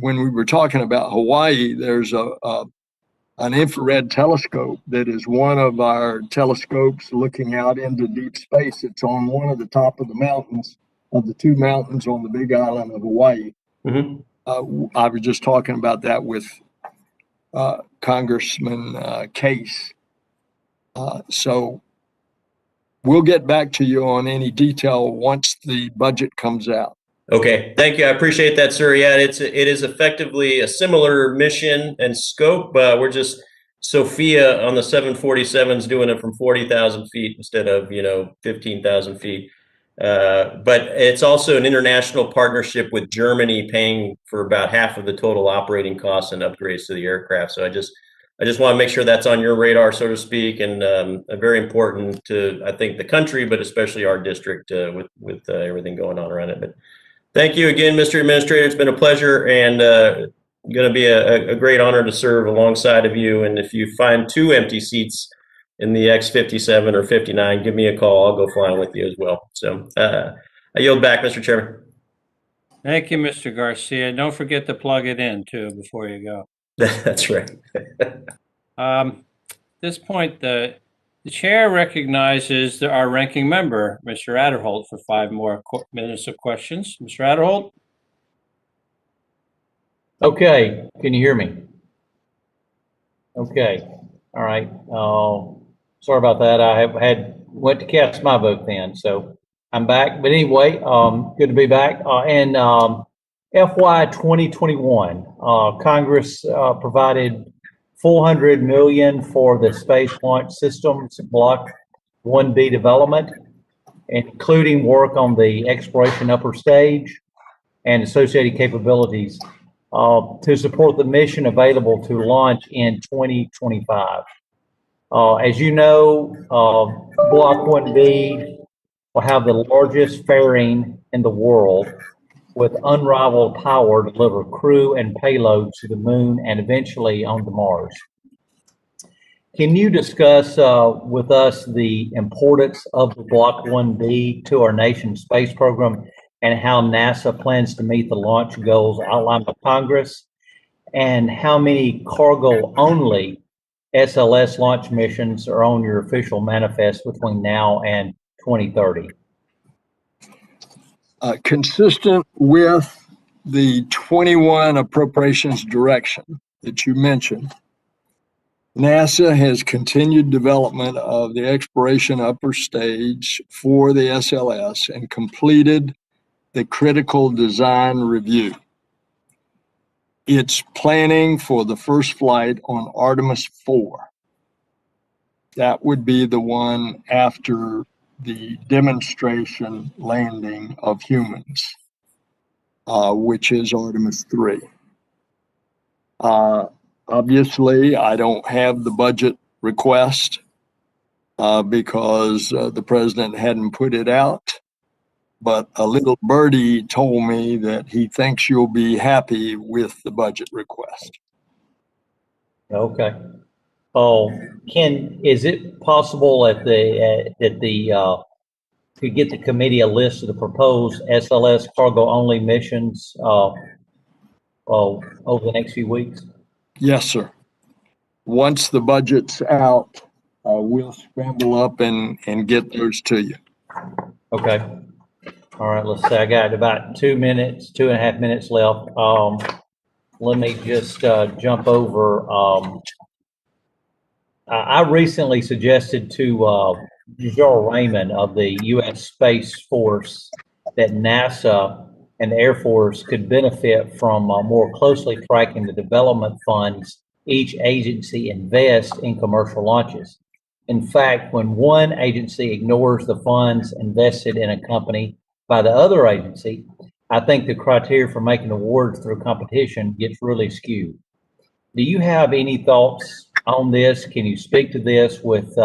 when we were talking about Hawaii, there's an infrared telescope that is one of our telescopes looking out into deep space. It's on one of the top of the mountains, of the two mountains on the big island of Hawaii. Mm-hmm. I was just talking about that with Congressman Case. So we'll get back to you on any detail once the budget comes out. Okay, thank you. I appreciate that, sir. Yeah, it is effectively a similar mission and scope. We're just SOFIA on the 747s doing it from 40,000 feet instead of 15,000 feet. But it's also an international partnership with Germany, paying for about half of the total operating costs and upgrades to the aircraft. So I just want to make sure that's on your radar, so to speak, and very important to, I think, the country, but especially our district with everything going on around it. But thank you again, Mr. Administrator. It's been a pleasure and going to be a great honor to serve alongside of you. And if you find 2 empty seats in the X-57 or 59, give me a call. I'll go flying with you as well. So I yield back, Mr. Chairman. Thank you, Mr. Garcia. Don't forget to plug it in, too, before you go. That's right. At this point, the chair recognizes our ranking member, Mr. Adderholt, for 5 more minutes of questions. Mr. Adderholt? Okay, can you hear me? Okay, all right. Sorry about that. I went to cast my vote then, so I'm back. But anyway, good to be back. And FY 2021, Congress provided $400 million for the Space Launch Systems Block 1B development, including work on the exploration upper stage and associated capabilities to support the mission available to launch in 2025. As you know, Block 1B will have the largest fairing in the world with unrivaled power to deliver crew and payload to the moon and eventually onto Mars. Can you discuss with us the importance of the Block 1B to our nation's space program and how NASA plans to meet the launch goals outlined by Congress, and how many cargo-only SLS launch missions are on your official manifest between now and 2030? Consistent with the 21 appropriations direction that you mentioned, NASA has continued development of the exploration upper stage for the SLS and completed the critical design review. It's planning for the first flight on Artemis 4. That would be the one after the demonstration landing of humans, which is Artemis 3. Obviously, I don't have the budget request because the president hadn't put it out. But a little birdie told me that he thinks you'll be happy with the budget request. Okay. Oh, is it possible that could get the committee a list of the proposed SLS cargo only missions over the next few weeks? Yes, sir. Once the budget's out, we'll scramble up and get those to you. Okay. All right, let's say I got about 2.5 minutes left. Let me just jump over. I recently suggested to Joel Raymond of the U.S. Space Force that NASA and the Air Force could benefit from more closely tracking the development funds each agency invests in commercial launches. In fact, when one agency ignores the funds invested in a company by the other agency, I think the criteria for making awards through competition gets really skewed. Do you have any thoughts on this? Can you speak to this with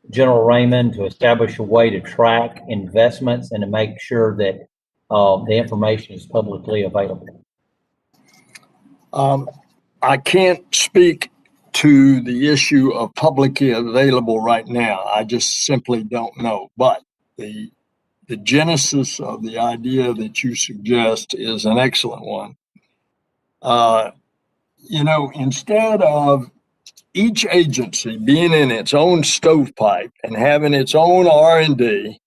General Raymond to establish a way to track investments and to make sure that the information is publicly available? I can't speak to the issue of publicly available right now. I just simply don't know. But the genesis of the idea that you suggest is an excellent one. Instead of each agency being in its own stovepipe and having its own R&D,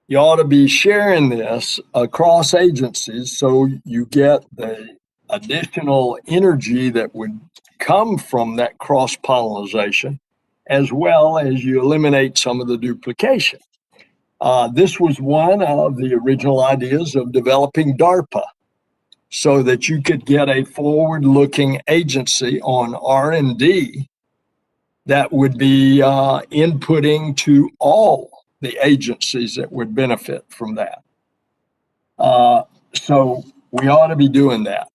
you ought to be sharing this across agencies so you get the additional energy that would come from that cross-pollination, as well as you eliminate some of the duplication. This was one of the original ideas of developing DARPA, so that you could get a forward-looking agency on R&D that would be inputting to all the agencies that would benefit from that. So we ought to be doing that.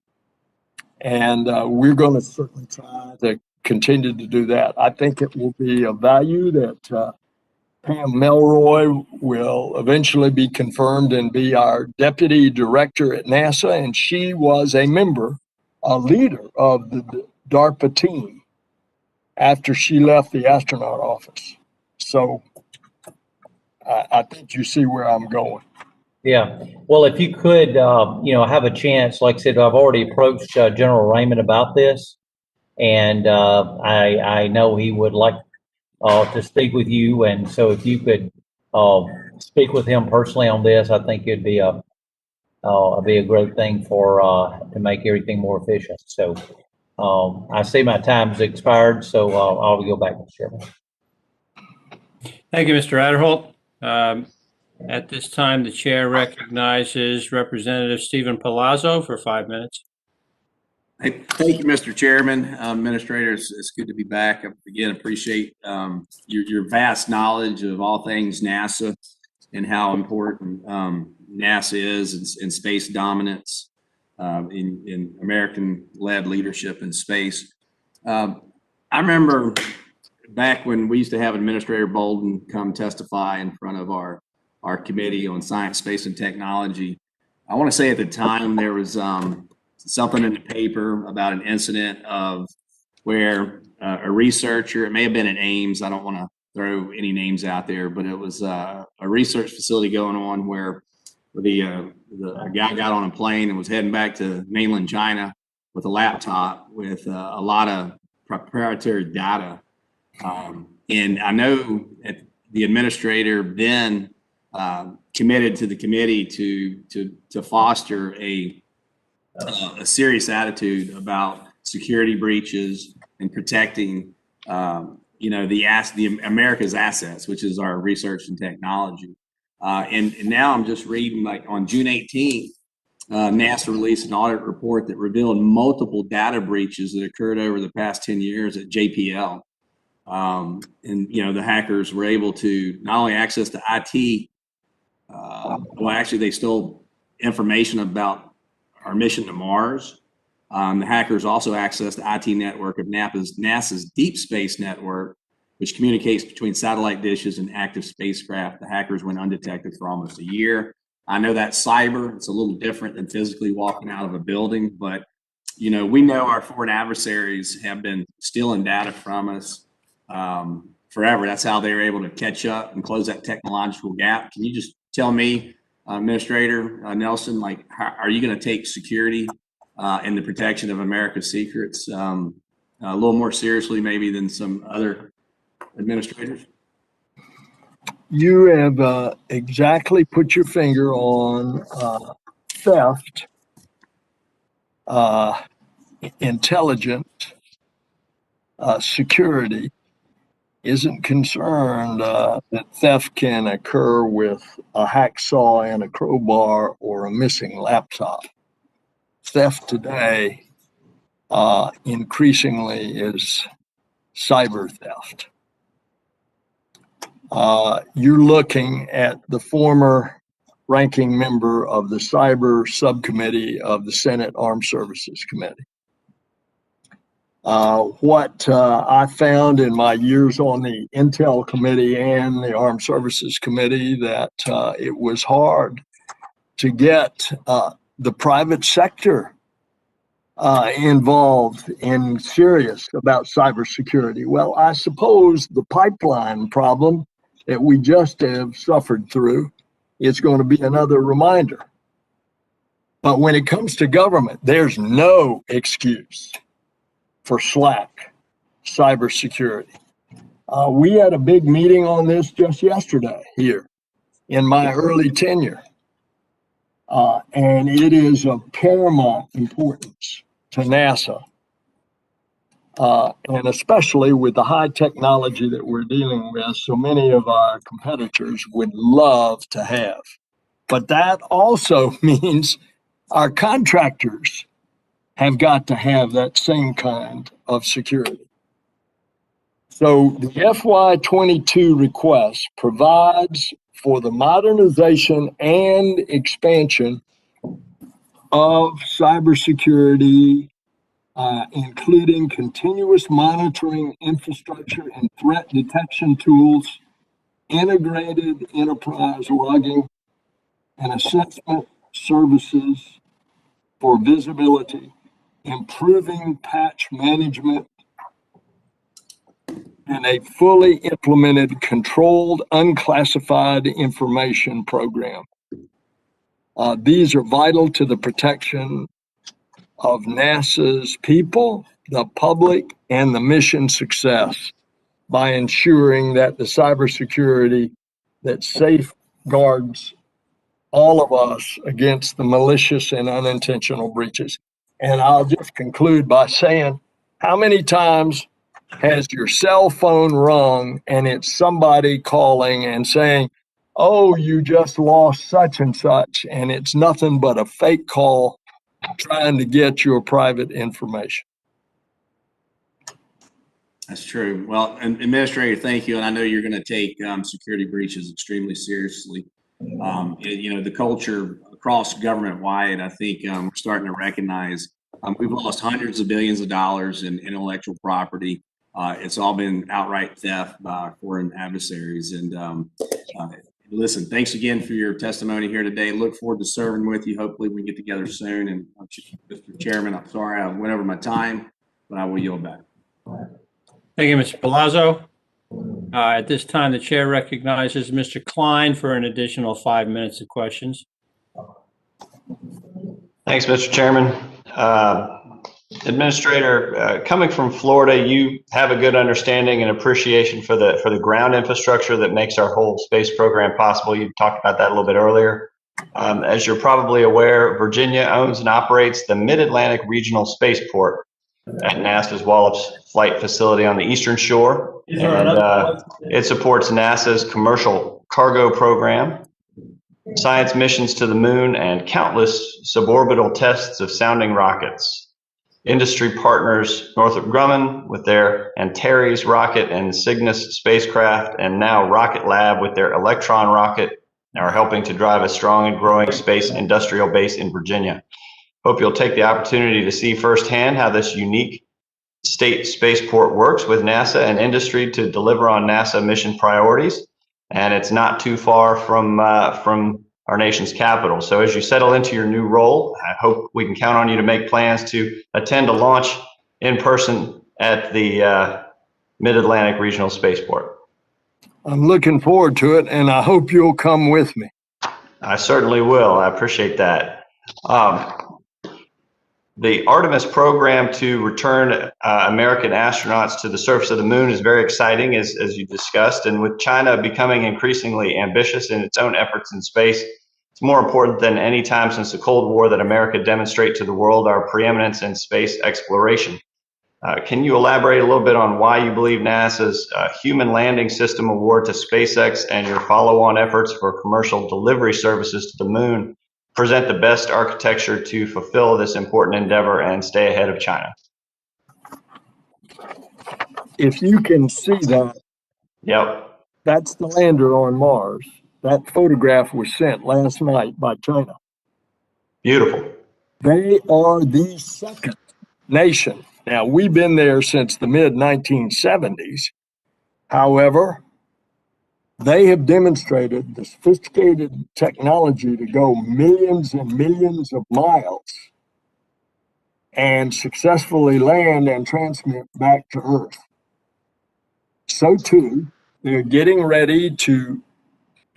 And we're going to certainly try to continue to do that. I think it will be of value that Pam Melroy will eventually be confirmed and be our deputy director at NASA, and she was a leader of the DARPA team after she left the astronaut office. So I think you see where I'm going. Yeah. Well, if you could, have a chance, like I said, I've already approached General Raymond about this, and I know he would like to speak with you. And so if you could speak with him personally on this, I think it'd be a great thing to make everything more efficient. So I see my time's expired, so I'll go back to the chairman. Thank you, Mr. Adderholt. At this time, the chair recognizes Representative Stephen Palazzo for 5 minutes. Hey, thank you, Mr. Chairman. Administrator, it's good to be back. I, again, appreciate your vast knowledge of all things NASA and how important NASA is in space dominance, in American-led leadership in space. I remember back when we used to have Administrator Bolden come testify in front of our committee on science, space, and technology. I want to say at the time there was something in the paper about an incident of where a researcher, it may have been at Ames, I don't want to throw any names out there, but it was a research facility going on where a guy got on a plane and was heading back to mainland China with a laptop with a lot of proprietary data. And I know the administrator then committed to the committee to foster a serious attitude about security breaches and protecting, the America's assets, which is our research and technology. And now I'm just reading, like on June 18th, NASA released an audit report that revealed multiple data breaches that occurred over the past 10 years at JPL. And, the hackers were able to not only access the IT, well, actually, they stole information about our mission to Mars. The hackers also accessed the IT network of NASA's Deep Space Network, which communicates between satellite dishes and active spacecraft. The hackers went undetected for almost a year. I know that's cyber. It's a little different than physically walking out of a building, but we know our foreign adversaries have been stealing data from us forever. That's how they were able to catch up and close that technological gap. Can you just tell me, Administrator Nelson, how are you going to take security and the protection of America's secrets a little more seriously maybe than some other administrators? You have exactly put your finger on theft, intelligence, security isn't concerned that theft can occur with a hacksaw and a crowbar or a missing laptop. Theft today increasingly is cyber theft. You're looking at the former ranking member of the Cyber Subcommittee of the Senate Armed Services Committee. What I found in my years on the Intel Committee and the Armed Services Committee, that it was hard to get the private sector involved and serious about cybersecurity. Well, I suppose the pipeline problem that we just have suffered through is going to be another reminder. But when it comes to government, there's no excuse for slack cybersecurity. We had a big meeting on this just yesterday here in my early tenure. And it is of paramount importance to NASA, and especially with the high technology that we're dealing with, so many of our competitors would love to have. But that also means our contractors have got to have that same kind of security. So the FY22 request provides for the modernization and expansion of cybersecurity, including continuous monitoring infrastructure and threat detection tools, integrated enterprise logging, and assessment services for visibility, improving patch management, and a fully implemented controlled unclassified information program. These are vital to the protection of NASA's people, the public, and the mission success by ensuring that the cybersecurity that safeguards all of us against the malicious and unintentional breaches. And I'll just conclude by saying, how many times has your cell phone rung and it's somebody calling and saying, oh, you just lost such and such, and it's nothing but a fake call trying to get your private information? That's true. Well, Administrator, thank you. And I know you're going to take security breaches extremely seriously. The culture across government-wide, I think we're starting to recognize we've lost hundreds of billions of dollars in intellectual property. It's all been outright theft by our foreign adversaries. And listen, thanks again for your testimony here today. Look forward to serving with you. Hopefully we can get together soon. And Mr. Chairman, I'm sorry I went over my time, but I will yield back. Thank you, Mr. Palazzo. At this time, the chair recognizes Mr. Klein for an additional 5 minutes of questions. Thanks, Mr. Chairman. Administrator, coming from Florida, you have a good understanding and appreciation for the ground infrastructure that makes our whole space program possible. You talked about that a little bit earlier. As you're probably aware, Virginia owns and operates the Mid-Atlantic Regional Spaceport at NASA's Wallops Flight Facility on the Eastern Shore. And it supports NASA's commercial cargo program, science missions to the moon, and countless suborbital tests of sounding rockets. industry partners Northrop Grumman with their Antares rocket and Cygnus spacecraft, and now Rocket Lab with their Electron rocket, are helping to drive a strong and growing space industrial base in Virginia. Hope you'll take the opportunity to see firsthand how this unique state spaceport works with NASA and industry to deliver on NASA mission priorities. And it's not too far from our nation's capital. So as you settle into your new role, I hope we can count on you to make plans to attend a launch in person at the Mid-Atlantic Regional Spaceport. I'm looking forward to it, and I hope you'll come with me. I certainly will. I appreciate that. The Artemis program to return American astronauts to the surface of the moon is very exciting, as you discussed. And with China becoming increasingly ambitious in its own efforts in space, it's more important than any time since the Cold War that America demonstrate to the world our preeminence in space exploration. Can you elaborate a little bit on why you believe NASA's Human Landing System award to SpaceX and your follow-on efforts for commercial delivery services to the moon present the best architecture to fulfill this important endeavor and stay ahead of China? If you can see that, Yep. that's the lander on Mars. That photograph was sent last night by China. Beautiful. They are the second nation. Now, we've been there since the mid-1970s. However, they have demonstrated the sophisticated technology to go millions and millions of miles and successfully land and transmit back to Earth. So too, they're getting ready to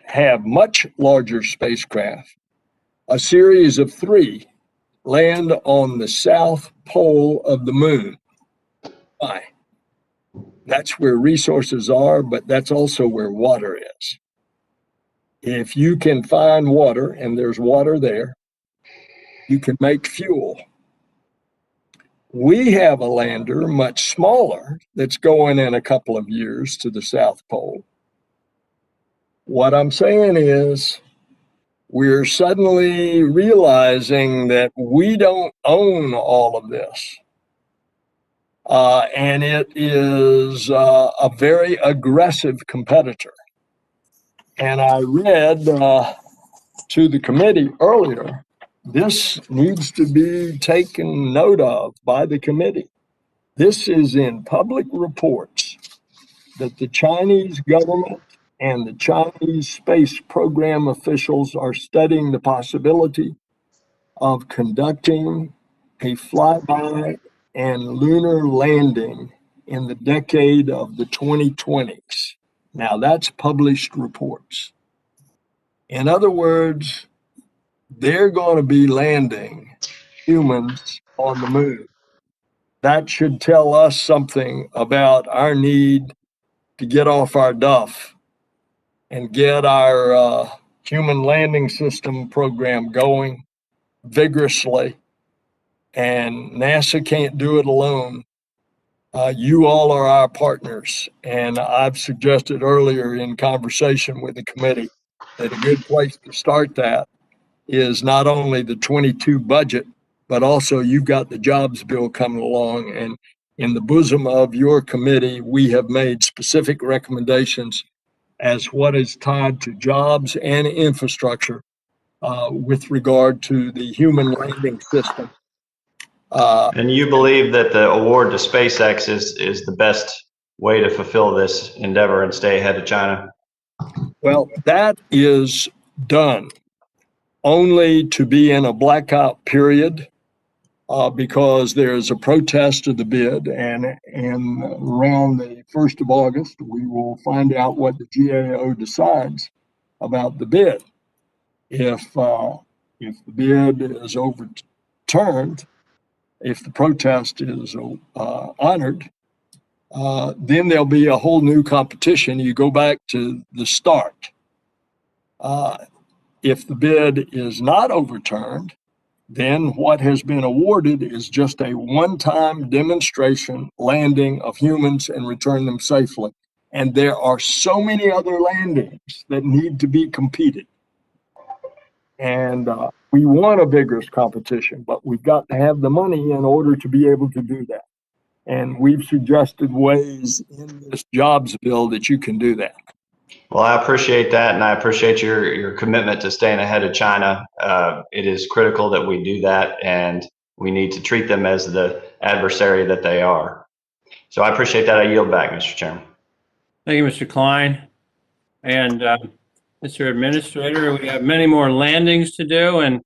have much larger spacecraft, a series of 3, land on the south pole of the moon. Why? That's where resources are, but that's also where water is. If you can find water, and there's water there, you can make fuel. We have a lander much smaller that's going in a couple of years to the South Pole. What I'm saying is we're suddenly realizing that we don't own all of this. And it is a very aggressive competitor. And I read to the committee earlier, this needs to be taken note of by the committee. This is in public reports that the Chinese government and the Chinese space program officials are studying the possibility of conducting a flyby and lunar landing in the decade of the 2020s. Now, that's published reports. In other words, they're going to be landing humans on the moon. That should tell us something about our need to get off our duff and get our human landing system program going vigorously. And NASA can't do it alone. You all are our partners. And I've suggested earlier in conversation with the committee that a good place to start that is not only the 22 budget, but also you've got the jobs bill coming along. And in the bosom of your committee, we have made specific recommendations as what is tied to jobs and infrastructure with regard to the human landing system. And you believe that the award to SpaceX is the best way to fulfill this endeavor and stay ahead of China? Well, that is done only to be in a blackout period because there's a protest of the bid, and around the 1st of August, we will find out what the GAO decides about the bid. If the bid is overturned, if the protest is honored, then there'll be a whole new competition. You go back to the start. If the bid is not overturned, then what has been awarded is just a one-time demonstration landing of humans and return them safely. And there are so many other landings that need to be competed. And we want a vigorous competition, but we've got to have the money in order to be able to do that. And we've suggested ways in this jobs bill that you can do that. Well, I appreciate that, and I appreciate your commitment to staying ahead of China. It is critical that we do that, and we need to treat them as the adversary that they are. So I appreciate that. I yield back, Mr. Chairman. Thank you, Mr. Klein. And Mr. Administrator, we have many more landings to do, and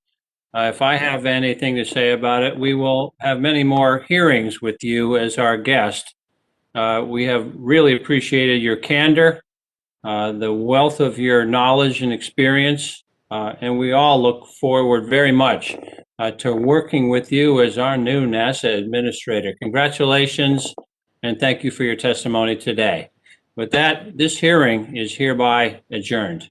if I have anything to say about it, we will have many more hearings with you as our guest. We have really appreciated your candor, the wealth of your knowledge and experience, and we all look forward very much to working with you as our new NASA Administrator. Congratulations, and thank you for your testimony today. With that, this hearing is hereby adjourned.